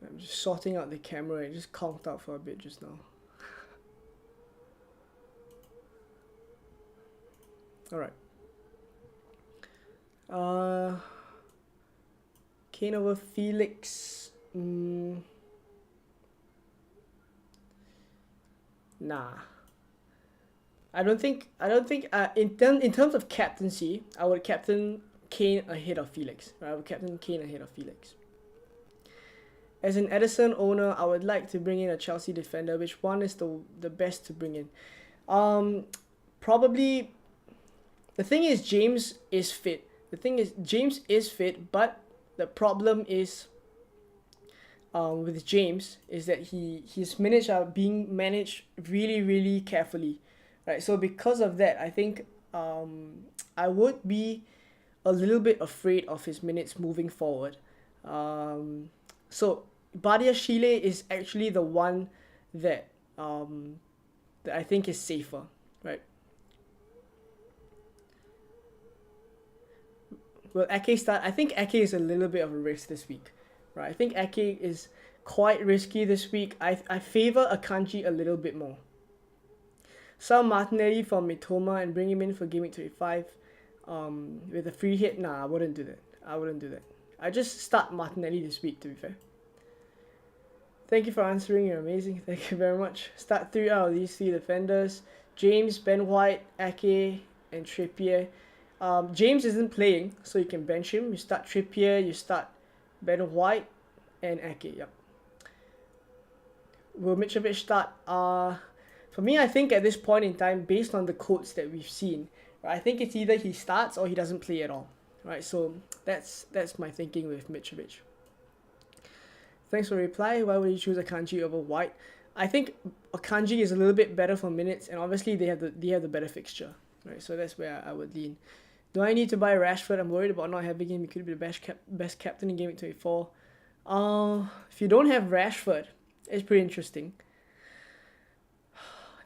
I'm just sorting out the camera. It just conked out for a bit just now. Alright. Kane over Felix. Nah. I don't think in terms of captaincy, I would captain Kane ahead of Felix. Right? I would captain Kane ahead of Felix. As an Edison owner, I would like to bring in a Chelsea defender. Which one is the best to bring in? Probably. The thing is, James is fit. But the problem is, with James is that his minutes are being managed really, really carefully, right? So because of that, I think I would be a little bit afraid of his minutes moving forward. So Badiashile is actually the one that that I think is safer, right? Will Ake start? I think Ake is a little bit of a risk this week, right? I think Ake is quite risky this week. I favor Akanji a little bit more. Sell Martinelli for Mitoma and bring him in for Game Week 25 with a free hit. Nah, I wouldn't do that. I just start Martinelli this week, to be fair. Thank you for answering. You're amazing. Thank you very much. Start 3 out of these 3 defenders. James, Ben White, Ake, and Trippier. James isn't playing, so you can bench him. You start Trippier, you start Ben White, and Ake. Yep. Will Mitrovic start? For me, I think at this point in time, based on the quotes that we've seen, right, I think it's either he starts or he doesn't play at all. Right, so that's my thinking with Mitrovic. Thanks for the reply. Why would you choose Akanji over White? I think Akanji is a little bit better for minutes, and obviously they have the better fixture. Right, so that's where I would lean. Do I need to buy Rashford? I'm worried about not having him. He could be the best captain in Game Week 24. If you don't have Rashford, it's pretty interesting.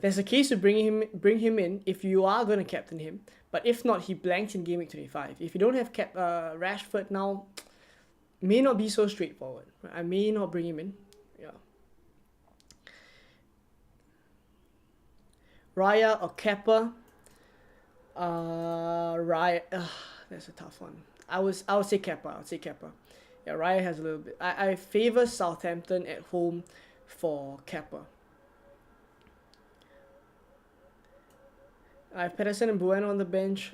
There's a case to bring him in if you are going to captain him, but if not, he blanks in Game Week 25. If you don't have Rashford now, may not be so straightforward. I may not bring him in. Yeah. Raya or Kepa? Raya. That's a tough one. I would say Kepa. Yeah, Raya has a little bit. I favor Southampton at home for Kepa. I have Pedersen and Bueno on the bench.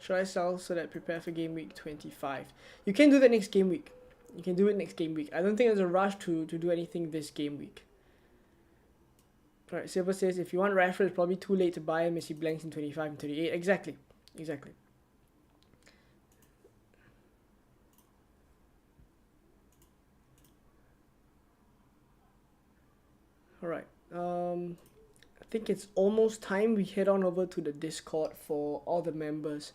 Should I sell so that prepare for Game Week 25? You can do that next game week. You can do it next game week. I don't think there's a rush to do anything this game week. Alright, Silver says, if you want Rashford, it's probably too late to buy him as he blanks in 25 and 38. Exactly. Alright. I think it's almost time we head on over to the Discord for all the members.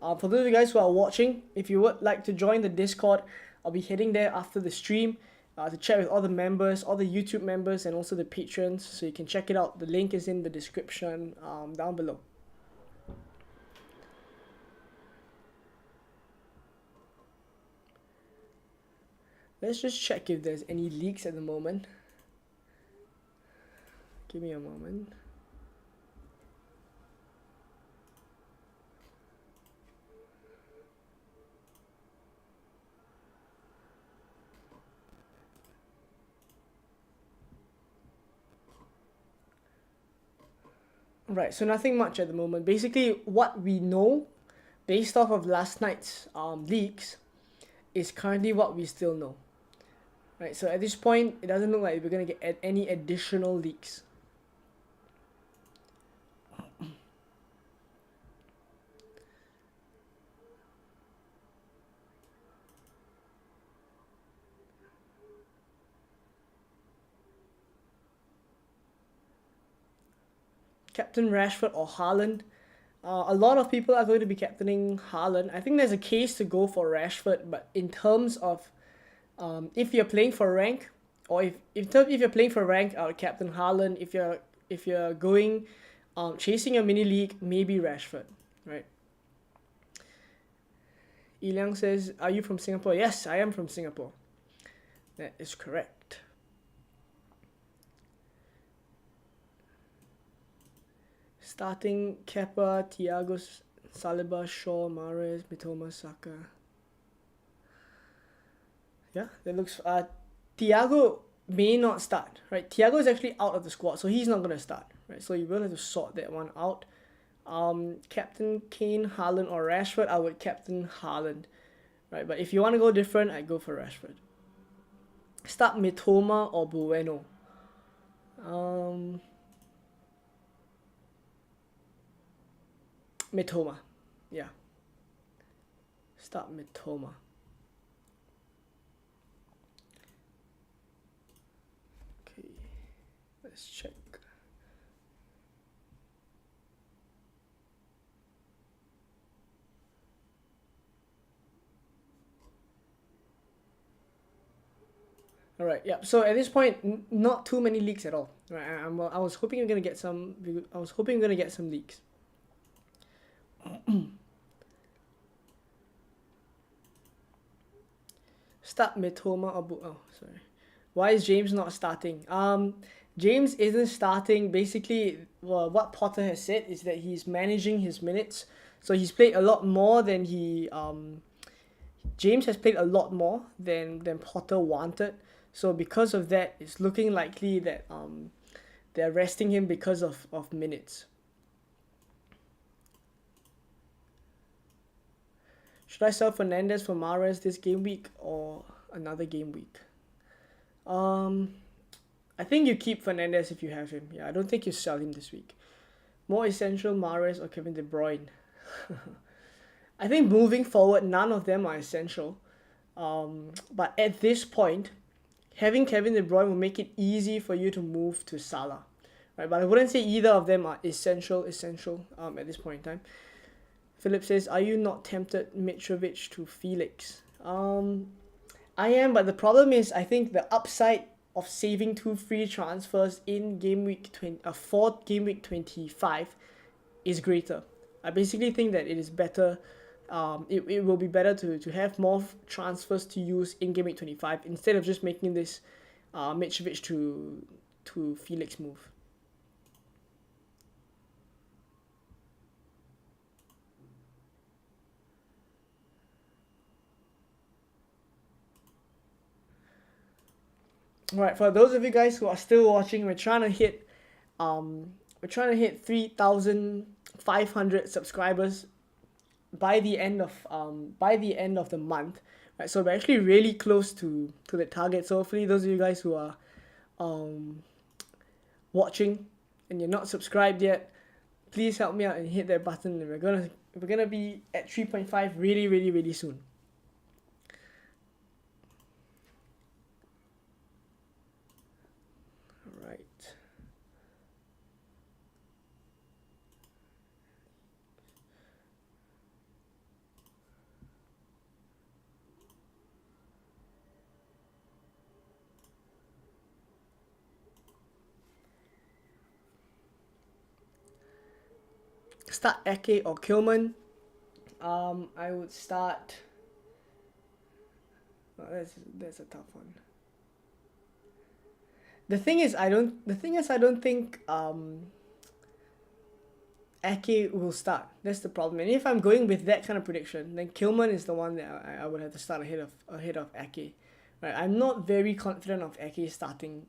For those of you guys who are watching, if you would like to join the Discord, I'll be heading there after the stream to chat with all the members, all the YouTube members, and also the patrons. So you can check it out. The link is in the description down below. Let's just check if there's any leaks at the moment. Give me a moment. Right, so nothing much at the moment. Basically, what we know, based off of last night's leaks, is currently what we still know. Right, so at this point, it doesn't look like we're going to get any additional leaks. Captain Rashford or Haaland. A lot of people are going to be captaining Haaland. I think there's a case to go for Rashford, but in terms of if you're playing for rank, or if you're playing for rank, I would captain Haaland. If you're going chasing a mini league, maybe Rashford, right? Ilyang says, "Are you from Singapore?" Yes, I am from Singapore. That is correct. Starting Kepa, Thiago, Saliba, Shaw, Mahrez, Mitoma, Saka. Yeah, that looks... Thiago may not start, right? Thiago is actually out of the squad, so he's not going to start, right? So you will have to sort that one out. Captain Kane, Haaland, or Rashford, I would captain Haaland, right? But if you want to go different, I'd go for Rashford. Start Mitoma or Bueno. Mitoma, yeah. Start Mitoma. Okay, let's check. All right, yeah. So at this point, not too many leaks at all. Right, I was hoping we're gonna get some. I was hoping we're gonna get some leaks. Start Mitoma or oh sorry. Why is James not starting? James isn't starting. Basically, well, what Potter has said is that he's managing his minutes. So he's played a lot more than James has played a lot more than Potter wanted. So because of that, it's looking likely that they're resting him because of minutes. Should I sell Fernandez for Mahrez this game week or another game week? I think you keep Fernandez if you have him. Yeah, I don't think you sell him this week. More essential, Mahrez or Kevin De Bruyne? I think moving forward, none of them are essential. But at this point, having Kevin De Bruyne will make it easy for you to move to Salah. Right, but I wouldn't say either of them are essential at this point in time. Philip says, are you not tempted Mitrovic to Felix? I am, but the problem is I think the upside of saving 2 free transfers in game week 25 is greater. I basically think that it is better. It will be better to have more transfers to use in game week 25 instead of just making this Mitrovic to Felix move. Right, for those of you guys who are still watching, we're trying to hit 3,500 subscribers by the end of the month. Right, so we're actually really close to the target. So hopefully those of you guys who are watching and you're not subscribed yet, please help me out and hit that button. And we're gonna be at 3.5 really soon. Start Ake or Kilman. I would start. Oh, that's a tough one. The thing is, I don't think Ake will start. That's the problem. And if I'm going with that kind of prediction, then Kilman is the one that I would have to start ahead of Ake. Right? I'm not very confident of Ake starting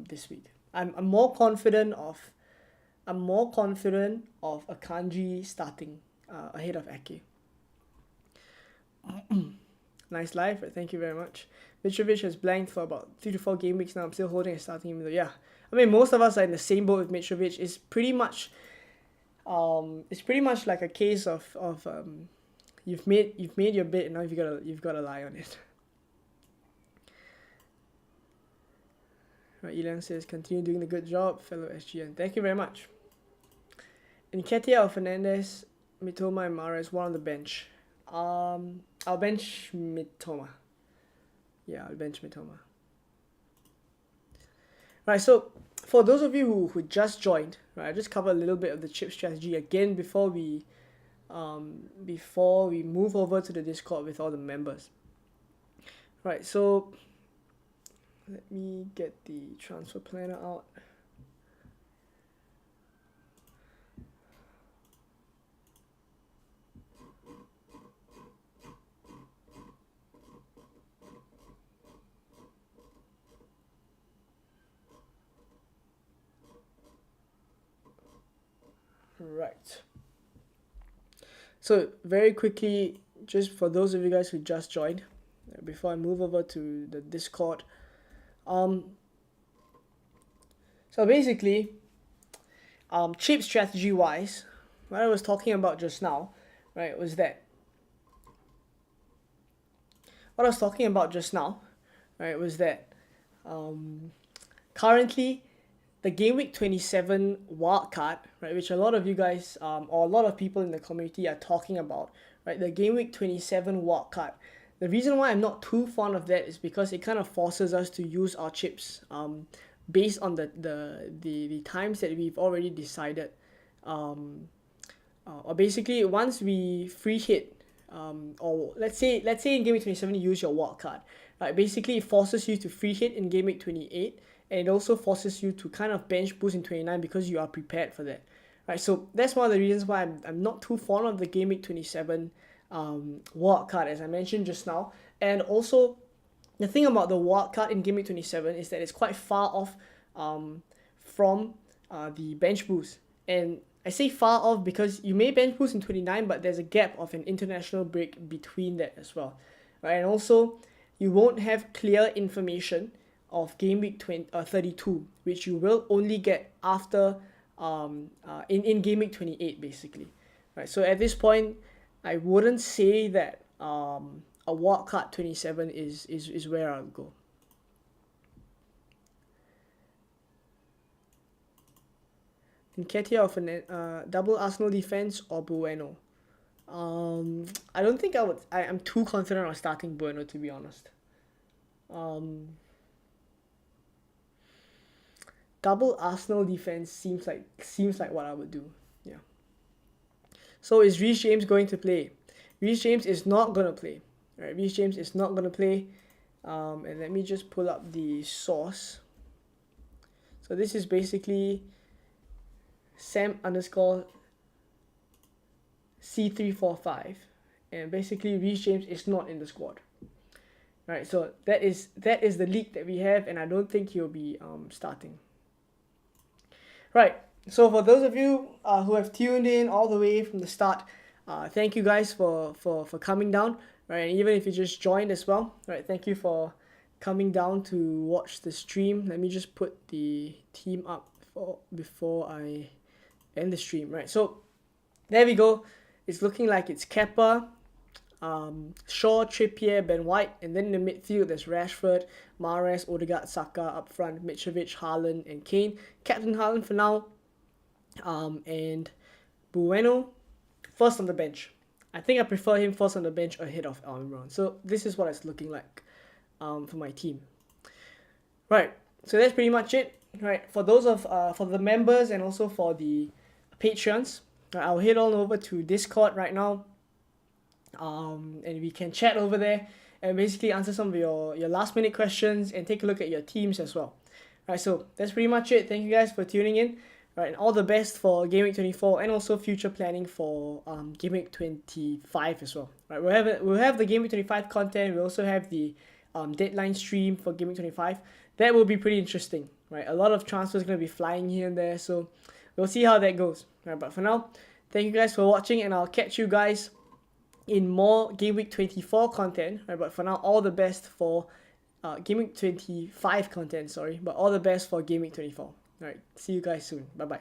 this week. I'm more confident of Akanji starting ahead of Ake. Nice live, thank you very much. Mitrovic has blanked for about 3 to 4 game weeks now. I'm still holding a starting him. Yeah, I mean most of us are in the same boat with Mitrovic. It's pretty much like a case of you've made your bid and now you've got to lie on it. Right, Elan says continue doing the good job, fellow SGN. Thank you very much. Nketiah or Fernandez, Mitoma and Mahrez, one on the bench. I'll bench Mitoma. Yeah, I'll bench Mitoma. Right, so for those of you who just joined, right, I'll just cover a little bit of the chip strategy again before we move over to the Discord with all the members. Right, so let me get the transfer planner out. Right. So very quickly, just for those of you guys who just joined, before I move over to the Discord, so basically, chip strategy wise, what I was talking about just now, right, was that currently the game week 27 wildcard, right, which a lot of you guys or a lot of people in the community are talking about, right, the game week 27 wildcard, The reason why I'm not too fond of that is because it kind of forces us to use our chips based on the times that we've already decided. Or basically, once we free hit, or let's say in game week 27 you use your wild card, right? Basically, it forces you to free hit in game week 28, and it also forces you to kind of bench boost in 29 because you are prepared for that, right? So that's one of the reasons why I'm not too fond of the game week 27 wild card, as I mentioned just now. And also, the thing about the wild card in game week 27 is that it's quite far off from the bench boost. And I say far off because you may bench boost in 29, but there's a gap of an international break between that as well, right? And also, you won't have clear information of game week 32, which you will only get after in game week 28, basically, right? So at this point, I wouldn't say that a wildcard 27 is where I'll go. Nketiah of a double Arsenal defense or Bueno? I don't think I'm too confident on starting Bueno, to be honest. Double Arsenal defense seems like what I would do. Yeah. So is Reece James going to play? Reece James is not going to play. All right, Reece James is not going to play. And let me just pull up the source. So this is basically Sam_C345, and basically Reece James is not in the squad. Right, so that is the leak that we have, and I don't think he'll be starting. Right, so for those of you who have tuned in all the way from the start, thank you guys for coming down. Right, and even if you just joined as well, right, thank you for coming down to watch the stream. Let me just put the team up before I end the stream. Right, so there we go. It's looking like it's Kepa, Shaw, Trippier, Ben White, and then in the midfield there's Rashford, Mahrez, Odegaard, Saka up front, Mitrovic, Haaland, and Kane. Captain Haaland for now, and Bueno first on the bench. I think I prefer him first on the bench ahead of Almiron. So this is what it's looking like for my team. Right, so that's pretty much it. Right, for those for the members and also for the Patreons, I'll head on over to Discord right now, and we can chat over there and basically answer some of your last minute questions and take a look at your teams as well. Right, so that's pretty much it. Thank you guys for tuning in. Right, and all the best for Game Week 24 and also future planning for Game Week 25 as well. Right, we'll have the Game Week 25 content. We also have the deadline stream for Game Week 25. That will be pretty interesting. Right, a lot of transfers going to be flying here and there, so we'll see how that goes. Right, but for now, thank you guys for watching, and I'll catch you guys in more Game Week 24 content. Right, but for now, all the best for Game Week 25 content. Sorry, but all the best for Game Week 24. All right, see you guys soon. Bye bye.